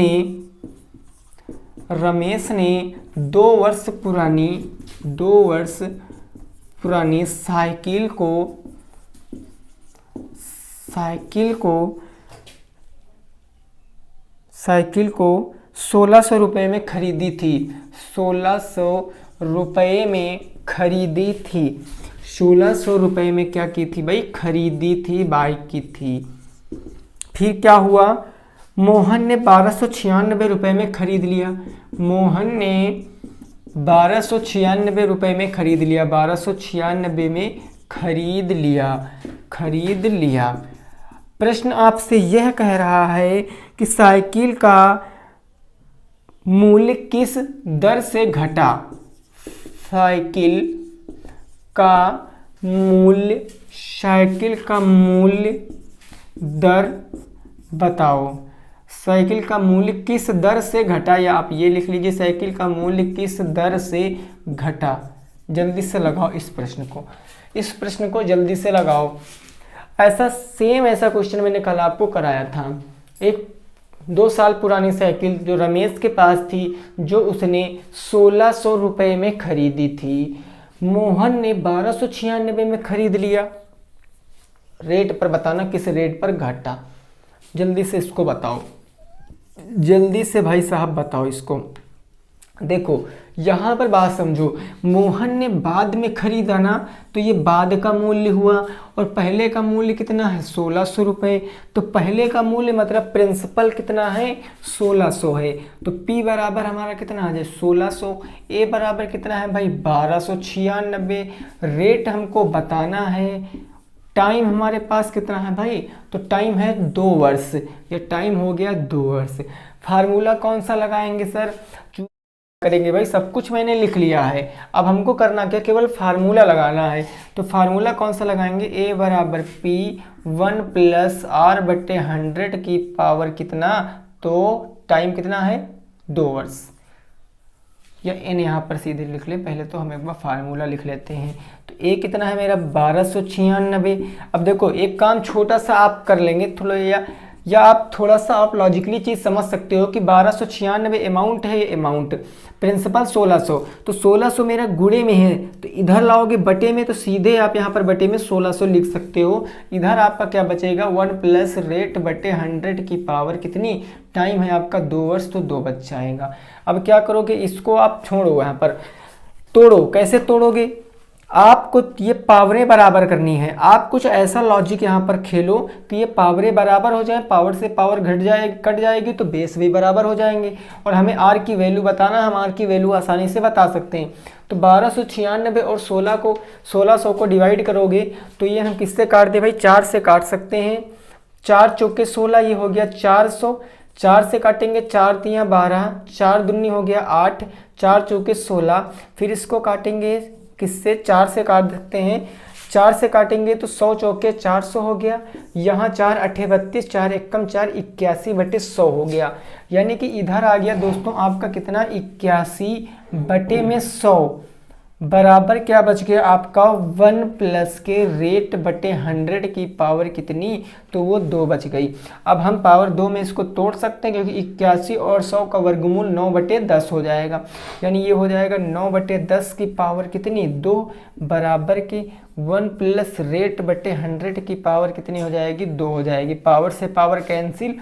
ने 2 वर्ष पुरानी साइकिल को 1600 रुपये में खरीदी थी, 1600 रुपये में खरीदी थी, 1600 रुपये में क्या की थी भाई, खरीदी थी, बाई की थी। फिर क्या हुआ, मोहन ने 1296 रुपये में खरीद लिया, मोहन ने 1296 रुपये में खरीद लिया, 1296 में खरीद लिया। प्रश्न आपसे यह कह रहा है कि साइकिल का मूल्य किस दर से घटा, साइकिल का मूल्य दर बताओ, साइकिल का मूल्य किस दर से घटा, या आप ये लिख लीजिए साइकिल का मूल्य किस दर से घटा। जल्दी से लगाओ इस प्रश्न को जल्दी से लगाओ। ऐसा क्वेश्चन मैंने कल आपको कराया था। एक 2 साल पुरानी साइकिल जो रमेश के पास थी, जो उसने 1600 रुपये में खरीदी थी, मोहन ने 1296 में खरीद लिया। रेट पर बताना किस रेट पर घटा, जल्दी से इसको बताओ, जल्दी से भाई साहब बताओ इसको। देखो यहाँ पर बात समझो, मोहन ने बाद में खरीदा ना, तो ये बाद का मूल्य हुआ, और पहले का मूल्य कितना है, 1600 रुपये। तो पहले का मूल्य मतलब प्रिंसिपल कितना है, 1600 है। तो P बराबर हमारा कितना आ जाए, 1600। A बराबर कितना है भाई, 1296। रेट हमको बताना है। टाइम हमारे पास कितना है भाई, तो टाइम है 2 वर्ष, ये टाइम हो गया 2 वर्ष। फार्मूला कौन सा लगाएंगे सर, करेंगे भाई, सब कुछ मैंने लिख लिया है। अब हमको करना क्या, केवल फार्मूला लगाना है। तो फार्मूला कौन सा लगाएंगे, A बराबर P 1 + R/100 की पावर कितना, तो टाइम कितना है 2 वर्ष, या N यहाँ पर सीधे लिख ले। पहले तो हम एक बार फार्मूला लिख लेते हैं। तो A कितना है मेरा 1296। अब देखो एक काम छोटा सा आप कर लेंगे थोड़ा, या आप थोड़ा सा आप लॉजिकली चीज़ समझ सकते हो कि 1296 अमाउंट है, ये अमाउंट प्रिंसिपल 1600, तो 1600 मेरा गुणे में है, तो इधर लाओगे बटे में, तो सीधे आप यहाँ पर बटे में 1600 लिख सकते हो। इधर आपका क्या बचेगा, 1 + रेट/100 की पावर कितनी, टाइम है आपका 2 वर्ष, तो 2 बच जाएगा। अब क्या करोगे, इसको आप छोड़ो, यहाँ पर तोड़ो। कैसे तोड़ोगे, आपको ये पावरें बराबर करनी है। आप कुछ ऐसा लॉजिक यहाँ पर खेलो कि ये पावरें बराबर हो जाए, पावर से पावर कट जाएगी, तो बेस भी बराबर हो जाएंगे। और हमें आर की वैल्यू बताना, हम आर की वैल्यू आसानी से बता सकते हैं। तो 1296 और 1600 को डिवाइड करोगे, तो ये हम किससे काट दे भाई, 4 से काट सकते हैं। 4 चौके 16, ये हो गया 400। 4 से काटेंगे, 4 × 12, 4 दूनी हो गया 8, 4 चौके 16। फिर इसको काटेंगे किससे, 4 से काट सकते हैं। 4 से काटेंगे तो 100 चौके 400 हो गया। यहाँ 4 × 8 = 32, 4 × 1 = 4, 81/100 हो गया। यानी कि इधर आ गया दोस्तों आपका कितना, 81/100 बराबर क्या बच गया आपका, 1 + के रेट/100 की पावर कितनी, तो वो 2 बच गई। अब हम पावर 2 में इसको तोड़ सकते हैं, क्योंकि 81 और 100 का वर्गमूल 9/10 हो जाएगा। यानी ये हो जाएगा 9/10 की पावर कितनी, 2 बराबर की 1 + रेट/100 की पावर कितनी हो जाएगी, 2 हो जाएगी। पावर से पावर कैंसिल,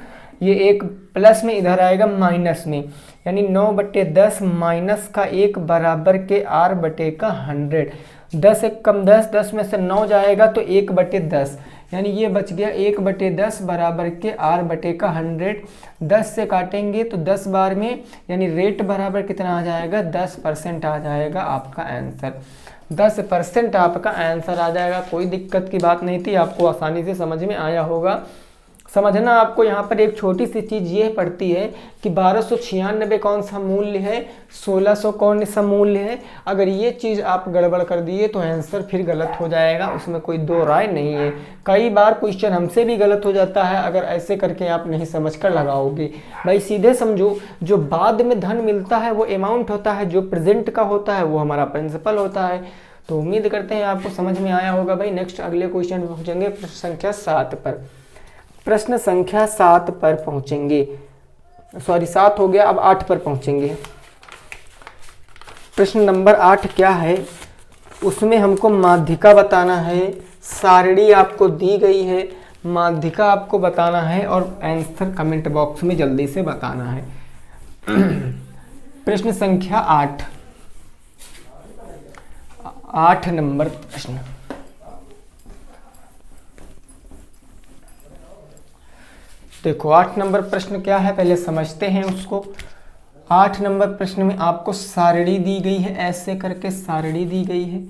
ये एक प्लस में इधर आएगा माइनस में, यानी 9/10 माइनस का 1 बराबर के R/100। 10 × 1 = 10, 10 में से 9 जाएगा तो 1/10, यानी ये बच गया 1/10 बराबर के R/100। 10 से काटेंगे तो 10 बार में, यानी रेट बराबर कितना आ जाएगा, 10% आ जाएगा आपका आंसर। 10% आपका आंसर आ जाएगा। कोई दिक्कत की बात नहीं थी, आपको आसानी से समझ में आया होगा। समझना आपको यहाँ पर एक छोटी सी चीज़ ये पड़ती है कि 1296 कौन सा मूल्य है, 1600 कौन सा मूल्य है। अगर ये चीज़ आप गड़बड़ कर दिए तो आंसर फिर गलत हो जाएगा, उसमें कोई दो राय नहीं है। कई बार क्वेश्चन हमसे भी गलत हो जाता है अगर ऐसे करके आप नहीं समझ कर लगाओगे। भाई सीधे समझो, जो बाद में धन मिलता है वो अमाउंट होता है, जो प्रेजेंट का होता है वो हमारा प्रिंसिपल होता है। तो उम्मीद करते हैं आपको समझ में आया होगा। भाई नेक्स्ट अगले क्वेश्चन में पहुँचेंगे प्रश्न संख्या 7 पर। प्रश्न संख्या 7 पर पहुंचेंगे, सॉरी 7 हो गया, अब 8 पर पहुंचेंगे। प्रश्न नंबर 8 क्या है, उसमें हमको माध्यिका बताना है। सारणी आपको दी गई है, माध्यिका आपको बताना है और आंसर कमेंट बॉक्स में जल्दी से बताना है। प्रश्न संख्या 8 नंबर प्रश्न। देखो 8 नंबर प्रश्न क्या है, पहले समझते हैं उसको। 8 नंबर प्रश्न में आपको सारणी दी गई है, ऐसे करके सारणी दी गई है।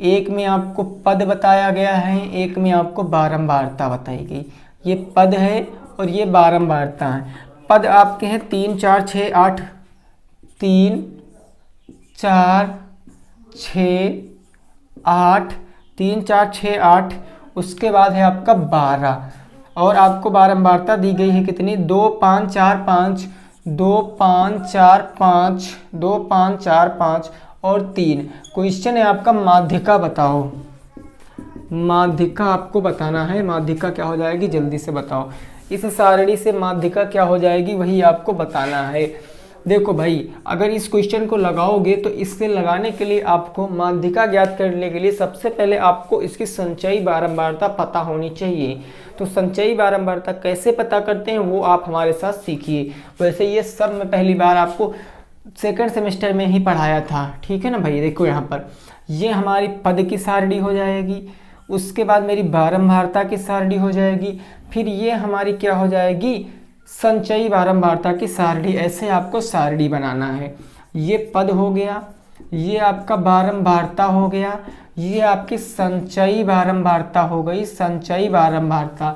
एक में आपको पद बताया गया है, एक में आपको बारंबारता बताई गई। ये पद है और ये बारंबारता है। पद आपके हैं 3 4 6 8, 3 4 6 8, 3 4 6 8। उसके बाद है आपका 12 और आपको बारंबारता दी गई है कितनी, 2 5 4 5, 2 5 4 5, 2 5 4 5 और 3। क्वेश्चन है आपका माध्यिका बताओ। माध्यिका आपको बताना है, माध्यिका क्या हो जाएगी जल्दी से बताओ। इस सारणी से माध्यिका क्या हो जाएगी वही आपको बताना है। देखो भाई, अगर इस क्वेश्चन को लगाओगे तो इससे लगाने के लिए आपको माध्यिका ज्ञात करने के लिए सबसे पहले आपको इसकी संचयी बारंबारता पता होनी चाहिए। तो संचयी बारंबारता कैसे पता करते हैं वो आप हमारे साथ सीखिए। वैसे ये सब मैं पहली बार आपको सेकंड सेमेस्टर में ही पढ़ाया था, ठीक है ना भाई। देखो यहाँ पर ये हमारी पद की सारणी हो जाएगी, उसके बाद मेरी बारंबारता की सारणी हो जाएगी, फिर ये हमारी क्या हो जाएगी, संचयी बारंबारता की सारणी। ऐसे आपको सारणी बनाना है। ये पद हो गया, ये आपका बारंबारता हो गया, ये आपकी संचयी बारंबारता हो गई, संचयी बारंबारता।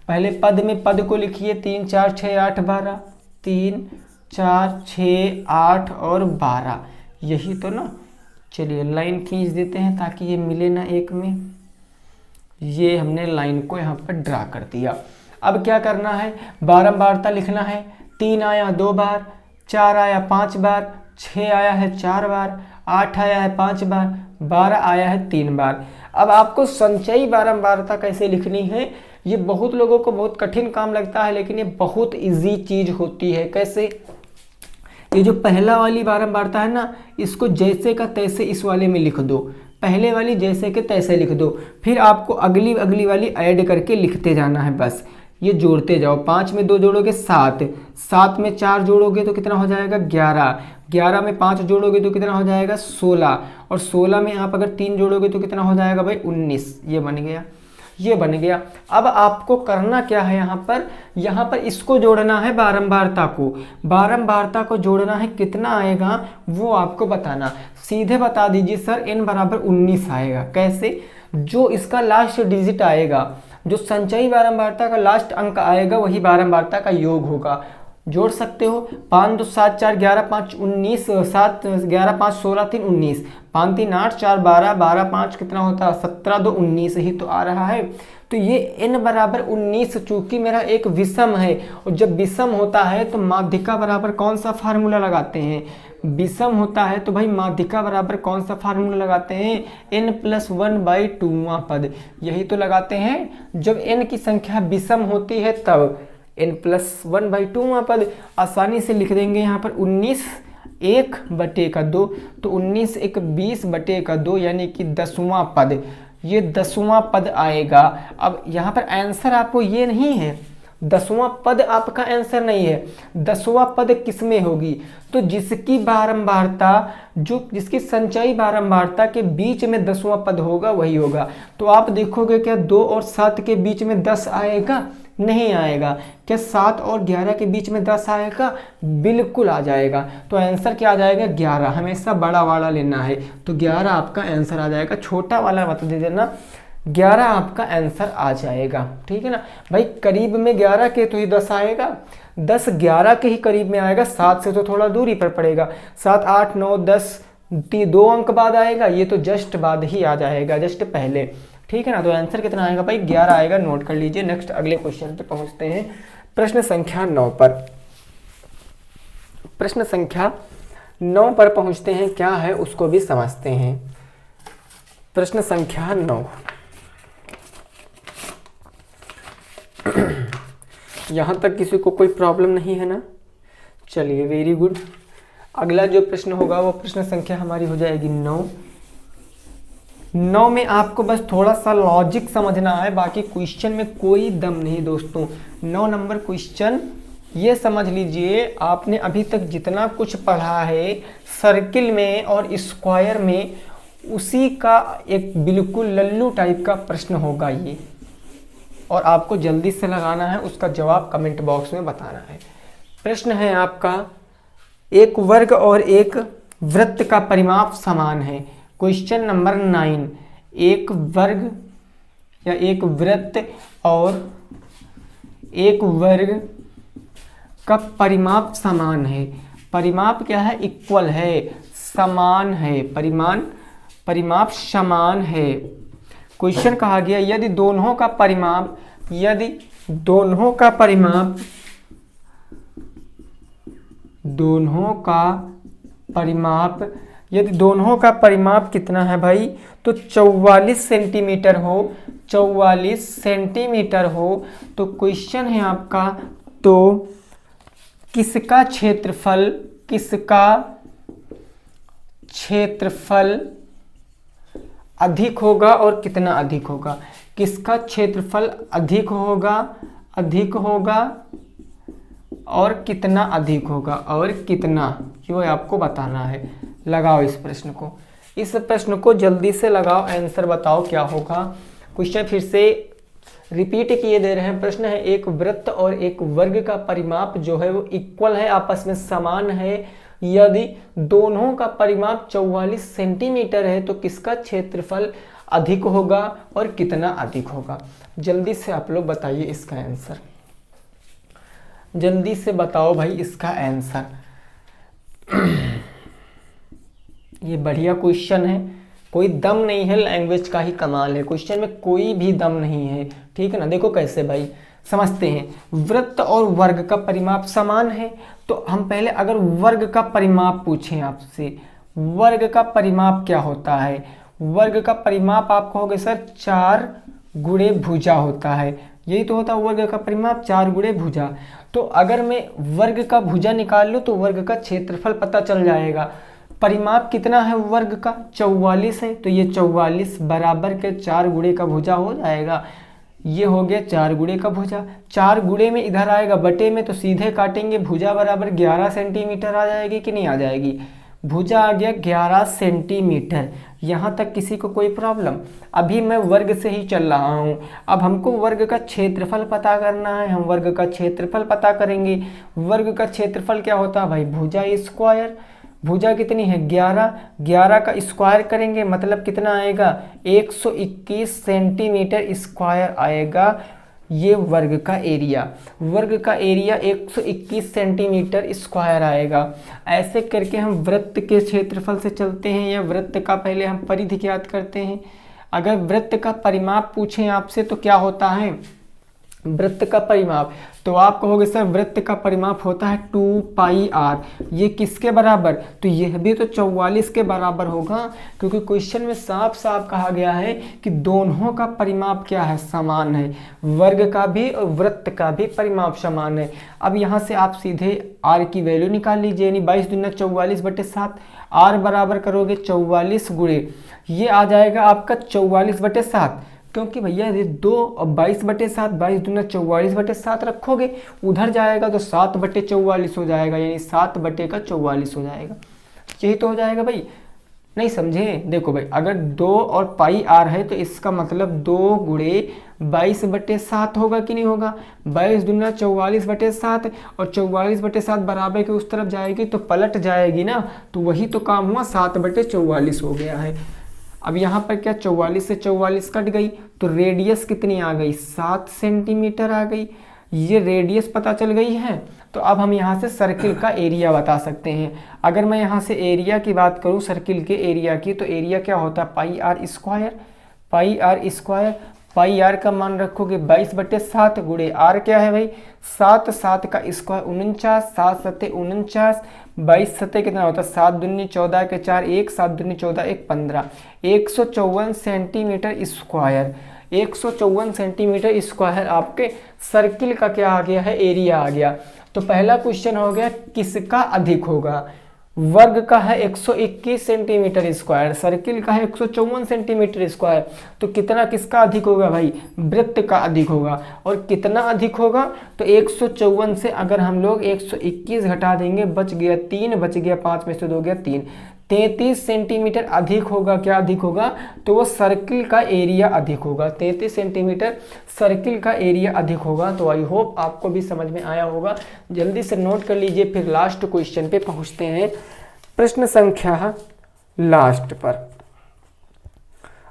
पहले पद में पद को लिखिए, 3 4 6 8 12, 3 4 6 8 और 12, यही तो ना। चलिए लाइन खींच देते हैं ताकि ये मिले ना एक में। ये हमने लाइन को यहाँ पर ड्रा कर दिया। अब क्या करना है, बारंबारता लिखना है। 3 आया 2 बार, 4 आया 5 बार, 6 आया है 4 बार, 8 आया है 5 बार, 12 आया है 3 बार। अब आपको संचयी बारंबारता कैसे लिखनी है, ये बहुत लोगों को बहुत कठिन काम लगता है, लेकिन ये बहुत इजी चीज होती है। कैसे, ये जो पहला वाली बारंबारता है ना, इसको जैसे का तैसे इस वाले में लिख दो। पहले वाली जैसे के तैसे लिख दो, फिर आपको अगली वाली ऐड करके लिखते जाना है। बस ये जोड़ते जाओ। 5 में 2 जोड़ोगे 7, 7 में 4 जोड़ोगे तो कितना हो जाएगा 11, 11 में 5 जोड़ोगे तो कितना हो जाएगा 16, और 16 में आप अगर 3 जोड़ोगे तो कितना हो जाएगा भाई 19। ये बन गया, ये बन गया। अब आपको करना क्या है, यहाँ पर इसको जोड़ना है, बारंबारता को जोड़ना है। कितना आएगा वो आपको बताना। सीधे बता दीजिए सर n बराबर 19 आएगा। कैसे, जो इसका लास्ट डिजिट आएगा, जो संचयी बारंबारता का लास्ट अंक आएगा वही बारंबारता का योग होगा। जोड़ सकते हो, 5 2 7 4 11 5 19, 7 11 5 16 3 19, 5 3 8 4 12, 12 5 कितना होता है 17, 2 19 ही तो आ रहा है। तो ये n बराबर 19 चूंकि मेरा एक विषम है, और जब विषम होता है तो माध्यिका बराबर कौन सा फार्मूला लगाते हैं, विषम होता है तो भाई माध्यिका बराबर कौन सा फार्मूला लगाते हैं, n+1/2वां पद। यही तो लगाते हैं जब n की संख्या विषम होती है तब, n+1/2वां पद। आसानी से लिख देंगे यहाँ पर 19 1/2, तो 19 1 20/2 यानी कि 10वां पद। ये 10वां पद आएगा। अब यहाँ पर आंसर आपको ये नहीं है, 10वां पद आपका आंसर नहीं है। 10वां पद किस में होगी, तो जिसकी बारंबारता, जो जिसकी संचयी बारंबारता के बीच में 10वां पद होगा वही होगा। तो आप देखोगे क्या 2 और 7 के बीच में 10 आएगा, नहीं आएगा। क्या 7 और 11 के बीच में 10 आएगा, बिल्कुल आ जाएगा। तो आंसर क्या आ जाएगा 11। हमेशा बड़ा वाला लेना है, तो 11 आपका आंसर आ जाएगा। छोटा वाला मत दे देना, 11 आपका आंसर आ जाएगा। ठीक है ना भाई, करीब में 11 के तो ही 10 आएगा, 10 11 के ही करीब में आएगा, 7 से तो थोड़ा दूरी पर पड़ेगा। 7 8 9 10 2 अंक बाद आएगा, ये तो जस्ट बाद ही आ जाएगा, जस्ट पहले। ठीक है ना, तो आंसर कितना आएगा भाई 11 आएगा, नोट कर लीजिए। नेक्स्ट अगले क्वेश्चन पे पहुंचते हैं, प्रश्न संख्या 9 पर। प्रश्न संख्या 9 पर पहुंचते हैं, क्या है उसको भी समझते हैं। प्रश्न संख्या 9, यहां तक किसी को कोई प्रॉब्लम नहीं है ना, चलिए वेरी गुड। अगला जो प्रश्न होगा वो प्रश्न संख्या हमारी हो जाएगी 9। 9 में आपको बस थोड़ा सा लॉजिक समझना है, बाकी क्वेश्चन में कोई दम नहीं दोस्तों। 9 नंबर क्वेश्चन ये समझ लीजिए आपने अभी तक जितना कुछ पढ़ा है सर्किल में और स्क्वायर में, उसी का एक बिल्कुल लल्लू टाइप का प्रश्न होगा ये, और आपको जल्दी से लगाना है, उसका जवाब कमेंट बॉक्स में बताना है। प्रश्न है आपका, एक वर्ग और एक वृत्त का परिमाप समान है। क्वेश्चन नंबर 9, एक वर्ग या एक वृत्त और एक वर्ग का परिमाप समान है। परिमाप क्या है? इक्वल है, समान है, परिमाप समान है। क्वेश्चन कहा गया यदि दोनों का परिमाप यदि दोनों का परिमाप कितना है भाई? तो 44 सेंटीमीटर हो, 44 सेंटीमीटर हो, तो क्वेश्चन है आपका, तो किसका क्षेत्रफल अधिक होगा और कितना अधिक होगा? किसका क्षेत्रफल अधिक होगा और कितना अधिक होगा, और कितना, ये आपको बताना है। लगाओ इस प्रश्न को जल्दी से लगाओ, आंसर बताओ क्या होगा। क्वेश्चन फिर से रिपीट किए दे रहे हैं। प्रश्न है, एक वृत्त और एक वर्ग का परिमाप जो है वो इक्वल है, आपस में समान है। यदि दोनों का परिमाप 44 सेंटीमीटर है तो किसका क्षेत्रफल अधिक होगा और कितना अधिक होगा? जल्दी से आप लोग बताइए इसका आंसर, जल्दी से बताओ भाई इसका आंसर। ये बढ़िया क्वेश्चन है, कोई दम नहीं है, लैंग्वेज का ही कमाल है, क्वेश्चन में कोई भी दम नहीं है, ठीक है ना। देखो कैसे भाई, समझते हैं। वृत्त और वर्ग का परिमाप समान है, तो हम पहले अगर वर्ग का परिमाप पूछें आपसे, वर्ग का परिमाप क्या होता है? वर्ग का परिमाप आप कहोगे सर 4 गुणे भुजा होता है, यही तो होता है वर्ग का परिमाप, 4 गुणे भुजा। तो अगर मैं वर्ग का भुजा निकाल लूँ तो वर्ग का क्षेत्रफल पता चल जाएगा। परिमाप कितना है वर्ग का? 44 है, तो ये 44 बराबर के 4 गुणे का भुजा हो जाएगा। ये हो गया 4 गुणे का भुजा। 4 गुणे में इधर आएगा बटे में, तो सीधे काटेंगे, भुजा बराबर 11 सेंटीमीटर आ जाएगी कि नहीं आ जाएगी? भुजा आ गया 11 सेंटीमीटर। यहाँ तक किसी को कोई प्रॉब्लम? अभी मैं वर्ग से ही चल रहा हूँ, अब हमको वर्ग का क्षेत्रफल पता करना है, हम वर्ग का क्षेत्रफल पता करेंगे। वर्ग का क्षेत्रफल क्या होता है भाई? भुजा स्क्वायर। भुजा कितनी है? 11, 11 का स्क्वायर करेंगे मतलब कितना आएगा? 121 सेंटीमीटर स्क्वायर आएगा। ये वर्ग का एरिया, वर्ग का एरिया 121 सेंटीमीटर स्क्वायर आएगा। ऐसे करके हम वृत्त के क्षेत्रफल से चलते हैं, या वृत्त का पहले हम परिधि ज्ञात करते हैं। अगर वृत्त का परिमाप पूछें आपसे तो क्या होता है वृत्त का परिमाप? तो आप कहोगे सर वृत्त का परिमाप होता है 2 पाई r। ये किसके बराबर? तो यह भी तो 44 के बराबर होगा, क्योंकि क्वेश्चन में साफ साफ कहा गया है कि दोनों का परिमाप क्या है? समान है। वर्ग का भी और वृत्त का भी परिमाप समान है। अब यहाँ से आप सीधे r की वैल्यू निकाल लीजिए, यानी 22 दूना 44/7। r बराबर करोगे 44 गुणे, ये आ जाएगा आपका 44/7, क्योंकि भैया ये 2 और 22/7, 22 दूना 44/7 रखोगे, उधर जाएगा तो 7/44 हो जाएगा, यानी 7/44 हो जाएगा। यही तो हो जाएगा भाई, नहीं समझे? देखो भाई, अगर 2 और पाई r है तो इसका मतलब 2 गुणे 22/7 होगा कि नहीं होगा? 22 दूना 44/7, और 44/7 बराबर के उस तरफ जाएगी तो पलट जाएगी ना, तो वही तो काम हुआ, 7/44 हो गया है। अब यहाँ पर क्या 44 से 44 कट गई, तो रेडियस कितनी आ गई? 7 सेंटीमीटर आ गई। ये रेडियस पता चल गई है। तो अब हम यहाँ से सर्किल का एरिया बता सकते हैं। अगर मैं यहाँ से एरिया की बात करूँ, सर्किल के एरिया की, तो एरिया क्या होता है? पाई r स्क्वायर। पाई r स्क्वायर, पाई r का मान रखोगे 22/7 गुणे r क्या है भाई? 7, 7 का स्क्वायर 49, 7 सत्ते 49, 22 सत्ते कितना होता है? 7 दूनी 14 के 4, 1, 7 दूनी 14, 1, 15, 154 सेंटीमीटर स्क्वायर। 154 सेंटीमीटर स्क्वायर आपके सर्किल का क्या आ गया है? एरिया आ गया। तो पहला क्वेश्चन हो गया किसका अधिक होगा? वर्ग का है 121 सेंटीमीटर स्क्वायर, सर्किल का है 154 सेंटीमीटर स्क्वायर। तो कितना किसका अधिक होगा भाई? वृत्त का अधिक होगा। और कितना अधिक होगा? तो 154 से अगर हम लोग 121 घटा देंगे, बच गया 3, बच गया 5 में से 2 गया 3, 33 सेंटीमीटर अधिक होगा। क्या अधिक होगा? तो वो सर्किल का एरिया अधिक होगा। 33 सेंटीमीटर सर्किल का एरिया अधिक होगा। तो आई होप आपको भी समझ में आया होगा। जल्दी से नोट कर लीजिए, फिर लास्ट क्वेश्चन पे पहुंचते हैं, प्रश्न संख्या लास्ट पर,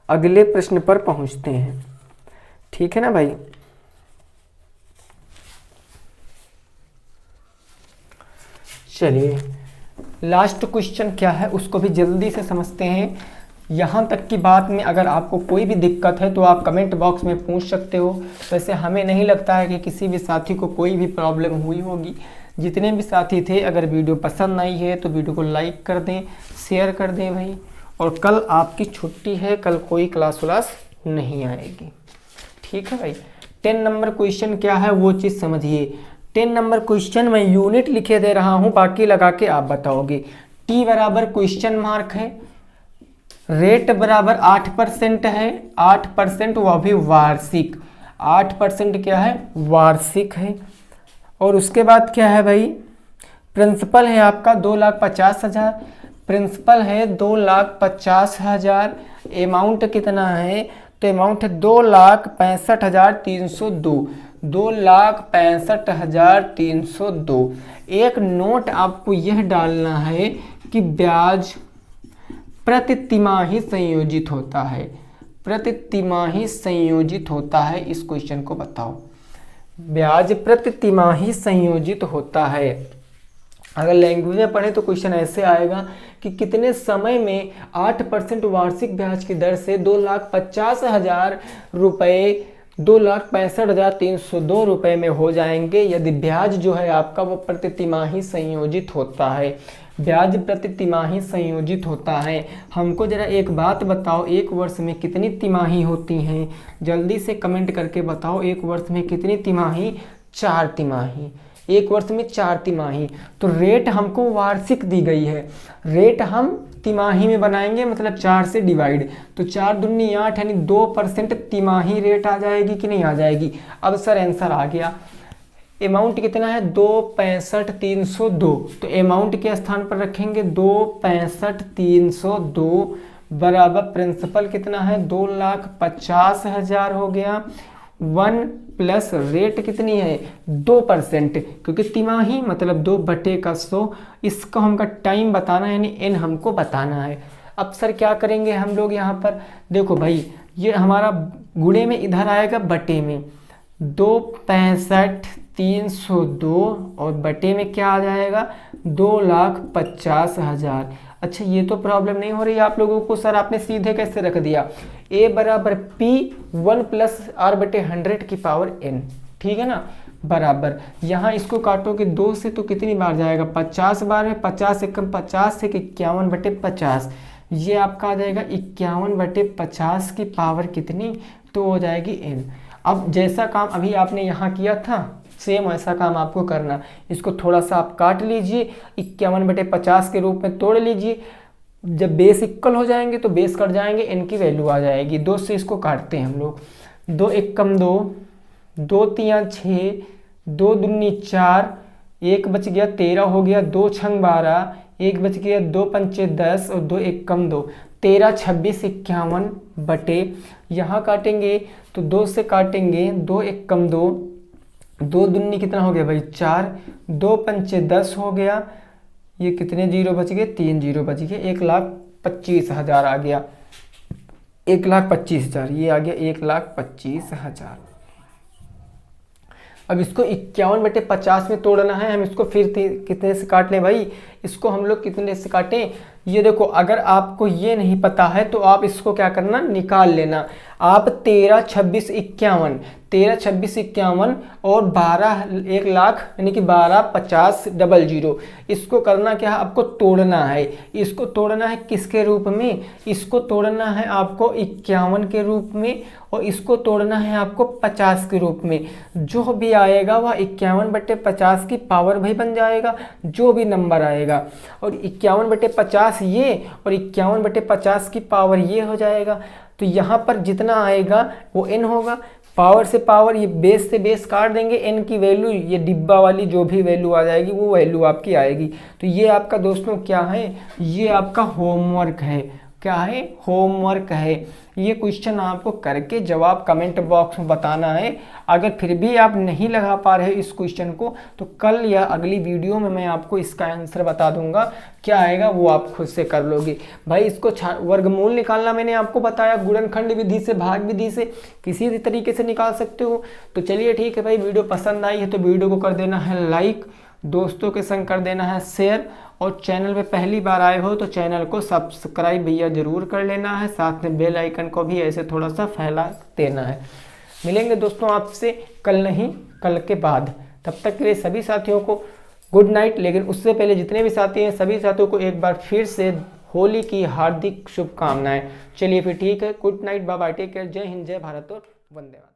अगले प्रश्न पर पहुंचते हैं। ठीक है ना भाई? चलिए लास्ट क्वेश्चन क्या है उसको भी जल्दी से समझते हैं। यहाँ तक की बात में अगर आपको कोई भी दिक्कत है तो आप कमेंट बॉक्स में पूछ सकते हो। वैसे हमें नहीं लगता है कि किसी भी साथी को कोई भी प्रॉब्लम हुई होगी। जितने भी साथी थे, अगर वीडियो पसंद आई है तो वीडियो को लाइक कर दें, शेयर कर दें भाई। और कल आपकी छुट्टी है, कल कोई क्लास व्लास नहीं आएगी। ठीक है भाई? 10 नंबर क्वेश्चन क्या है वो चीज़ समझिए। 10 नंबर क्वेश्चन में यूनिट लिखे दे रहा हूं, बाकी लगा के आप बताओगे। टी बराबर क्वेश्चन मार्क है, रेट बराबर 8% है, 8% वह भी वार्षिक। 8% क्या है? वार्षिक है। और उसके बाद क्या है भाई? प्रिंसिपल है आपका 2,50,000, प्रिंसिपल है 2,50,000। अमाउंट कितना है? तो अमाउंट है 2,65,302, 2,65,302। एक नोट आपको यह डालना है कि ब्याज प्रति तिमाही संयोजित होता है, प्रति तिमाही संयोजित होता है। इस क्वेश्चन को बताओ। ब्याज प्रति तिमाही संयोजित होता है। अगर लैंग्वेज में पढ़े तो क्वेश्चन ऐसे आएगा कि कितने समय में 8% वार्षिक ब्याज की दर से 2,50,000 रुपये 2,65,302 रुपये में हो जाएंगे, यदि ब्याज जो है आपका वो प्रति तिमाही संयोजित होता है। ब्याज प्रति तिमाही संयोजित होता है। हमको जरा एक बात बताओ, एक वर्ष में कितनी तिमाही होती हैं? जल्दी से कमेंट करके बताओ, एक वर्ष में कितनी तिमाही? 4 तिमाही। एक वर्ष में 4 तिमाही। तो रेट हमको वार्षिक दी गई है, रेट हम तिमाही में बनाएंगे, मतलब 4 से डिवाइड। तो 4 दूनी 8 यानी 2% तिमाही रेट आ जाएगी कि नहीं आ जाएगी? अब सर आंसर आ गया। अमाउंट कितना है? 2,65,302। तो अमाउंट के स्थान पर रखेंगे 2,65,302 बराबर प्रिंसिपल कितना है? 2,50,000 हो गया। 1 प्लस रेट कितनी है? 2%, क्योंकि तिमाही मतलब 2/100। इसको हमका टाइम बताना है, यानी n हमको बताना है। अब सर क्या करेंगे हम लोग यहाँ पर? देखो भाई, ये हमारा गुणे में इधर आएगा बटे में, 2,65,302 और बटे में क्या आ जाएगा? 2,50,000। अच्छा, ये तो प्रॉब्लम नहीं हो रही आप लोगों को। सर आपने सीधे कैसे रख दिया? a बराबर p 1 प्लस r बटे 100 की पावर n। ठीक है ना? बराबर यहाँ इसको काटोगे 2 से तो कितनी बार जाएगा? 50 बार है। 50 एकम 50 से 51/50, ये आपका आ जाएगा 51/50 की पावर कितनी? तो हो जाएगी n। अब जैसा काम अभी आपने यहाँ किया था, सेम ऐसा काम आपको करना। इसको थोड़ा सा आप काट लीजिए, 51/50 के रूप में तोड़ लीजिए। जब बेस इक्वल हो जाएंगे तो बेस कट जाएंगे, n की वैल्यू आ जाएगी। 2 से इसको काटते हैं हम लोग। 2 एकम 2, 2 तियां 6, 2 दूनी 4, 1 बच गया 13 हो गया, 2 छंग 12, 1 बच गया, 2 पंचे 10 और 2 एकम 2, 13, 26, 51 बटे, यहाँ काटेंगे तो 2 से काटेंगे, 2 एकम 2, 2 दूनी कितना हो गया भाई? 4, 2 पंचे 10 हो गया, ये कितने जीरो बच गए? 3 जीरो बच गए। 1,25,000 आ गया, 1,25,000 ये आ गया, 1,25,000। अब इसको 51/50 में तोड़ना है। हम इसको फिर कितने से काट लें भाई? इसको हम लोग कितने से काटें? ये देखो, अगर आपको ये नहीं पता है तो आप इसको क्या करना? निकाल लेना। आप 13, 26, 51, 13, 26, 51 और 12, 1 लाख यानी कि 12, 50, 00, इसको करना क्या है, आपको तोड़ना है। इसको तोड़ना है किसके रूप में, इसको तोड़ना है आपको 51 के रूप में और इसको तोड़ना है आपको 50 के रूप में। जो भी आएगा वह 51/50 की पावर भाई बन जाएगा, जो भी नंबर आएगा। और 51/50 ये और 51/50 की पावर ये हो जाएगा। तो यहाँ पर जितना आएगा वो n होगा, पावर से पावर, ये बेस से बेस काट देंगे, n की वैल्यू, ये डिब्बा वाली जो भी वैल्यू आ जाएगी वो वैल्यू आपकी आएगी। तो ये आपका दोस्तों क्या है, ये आपका होमवर्क है। क्या है, होमवर्क है। ये क्वेश्चन आपको करके जवाब कमेंट बॉक्स में बताना है। अगर फिर भी आप नहीं लगा पा रहे इस क्वेश्चन को तो कल या अगली वीडियो में मैं आपको इसका आंसर बता दूंगा, क्या आएगा वो आप खुद से कर लोगे भाई। इसको वर्गमूल निकालना मैंने आपको बताया, गुणनखंड विधि से, भाग विधि से, किसी भी तरीके से निकाल सकते हो। तो चलिए ठीक है भाई, वीडियो पसंद आई है तो वीडियो को कर देना है लाइक, दोस्तों के संग कर देना है शेयर, और चैनल पे पहली बार आए हो तो चैनल को सब्सक्राइब भैया जरूर कर लेना है, साथ में बेल आइकन को भी ऐसे थोड़ा सा फैला देना है। मिलेंगे दोस्तों आपसे कल, नहीं कल के बाद। तब तक के लिए सभी साथियों को गुड नाइट। लेकिन उससे पहले जितने भी साथी हैं सभी साथियों को एक बार फिर से होली की हार्दिक शुभकामनाएं। चलिए फिर ठीक है, good night, bye bye, take care, जय हिंद, जय भारत और वंदे मातरम।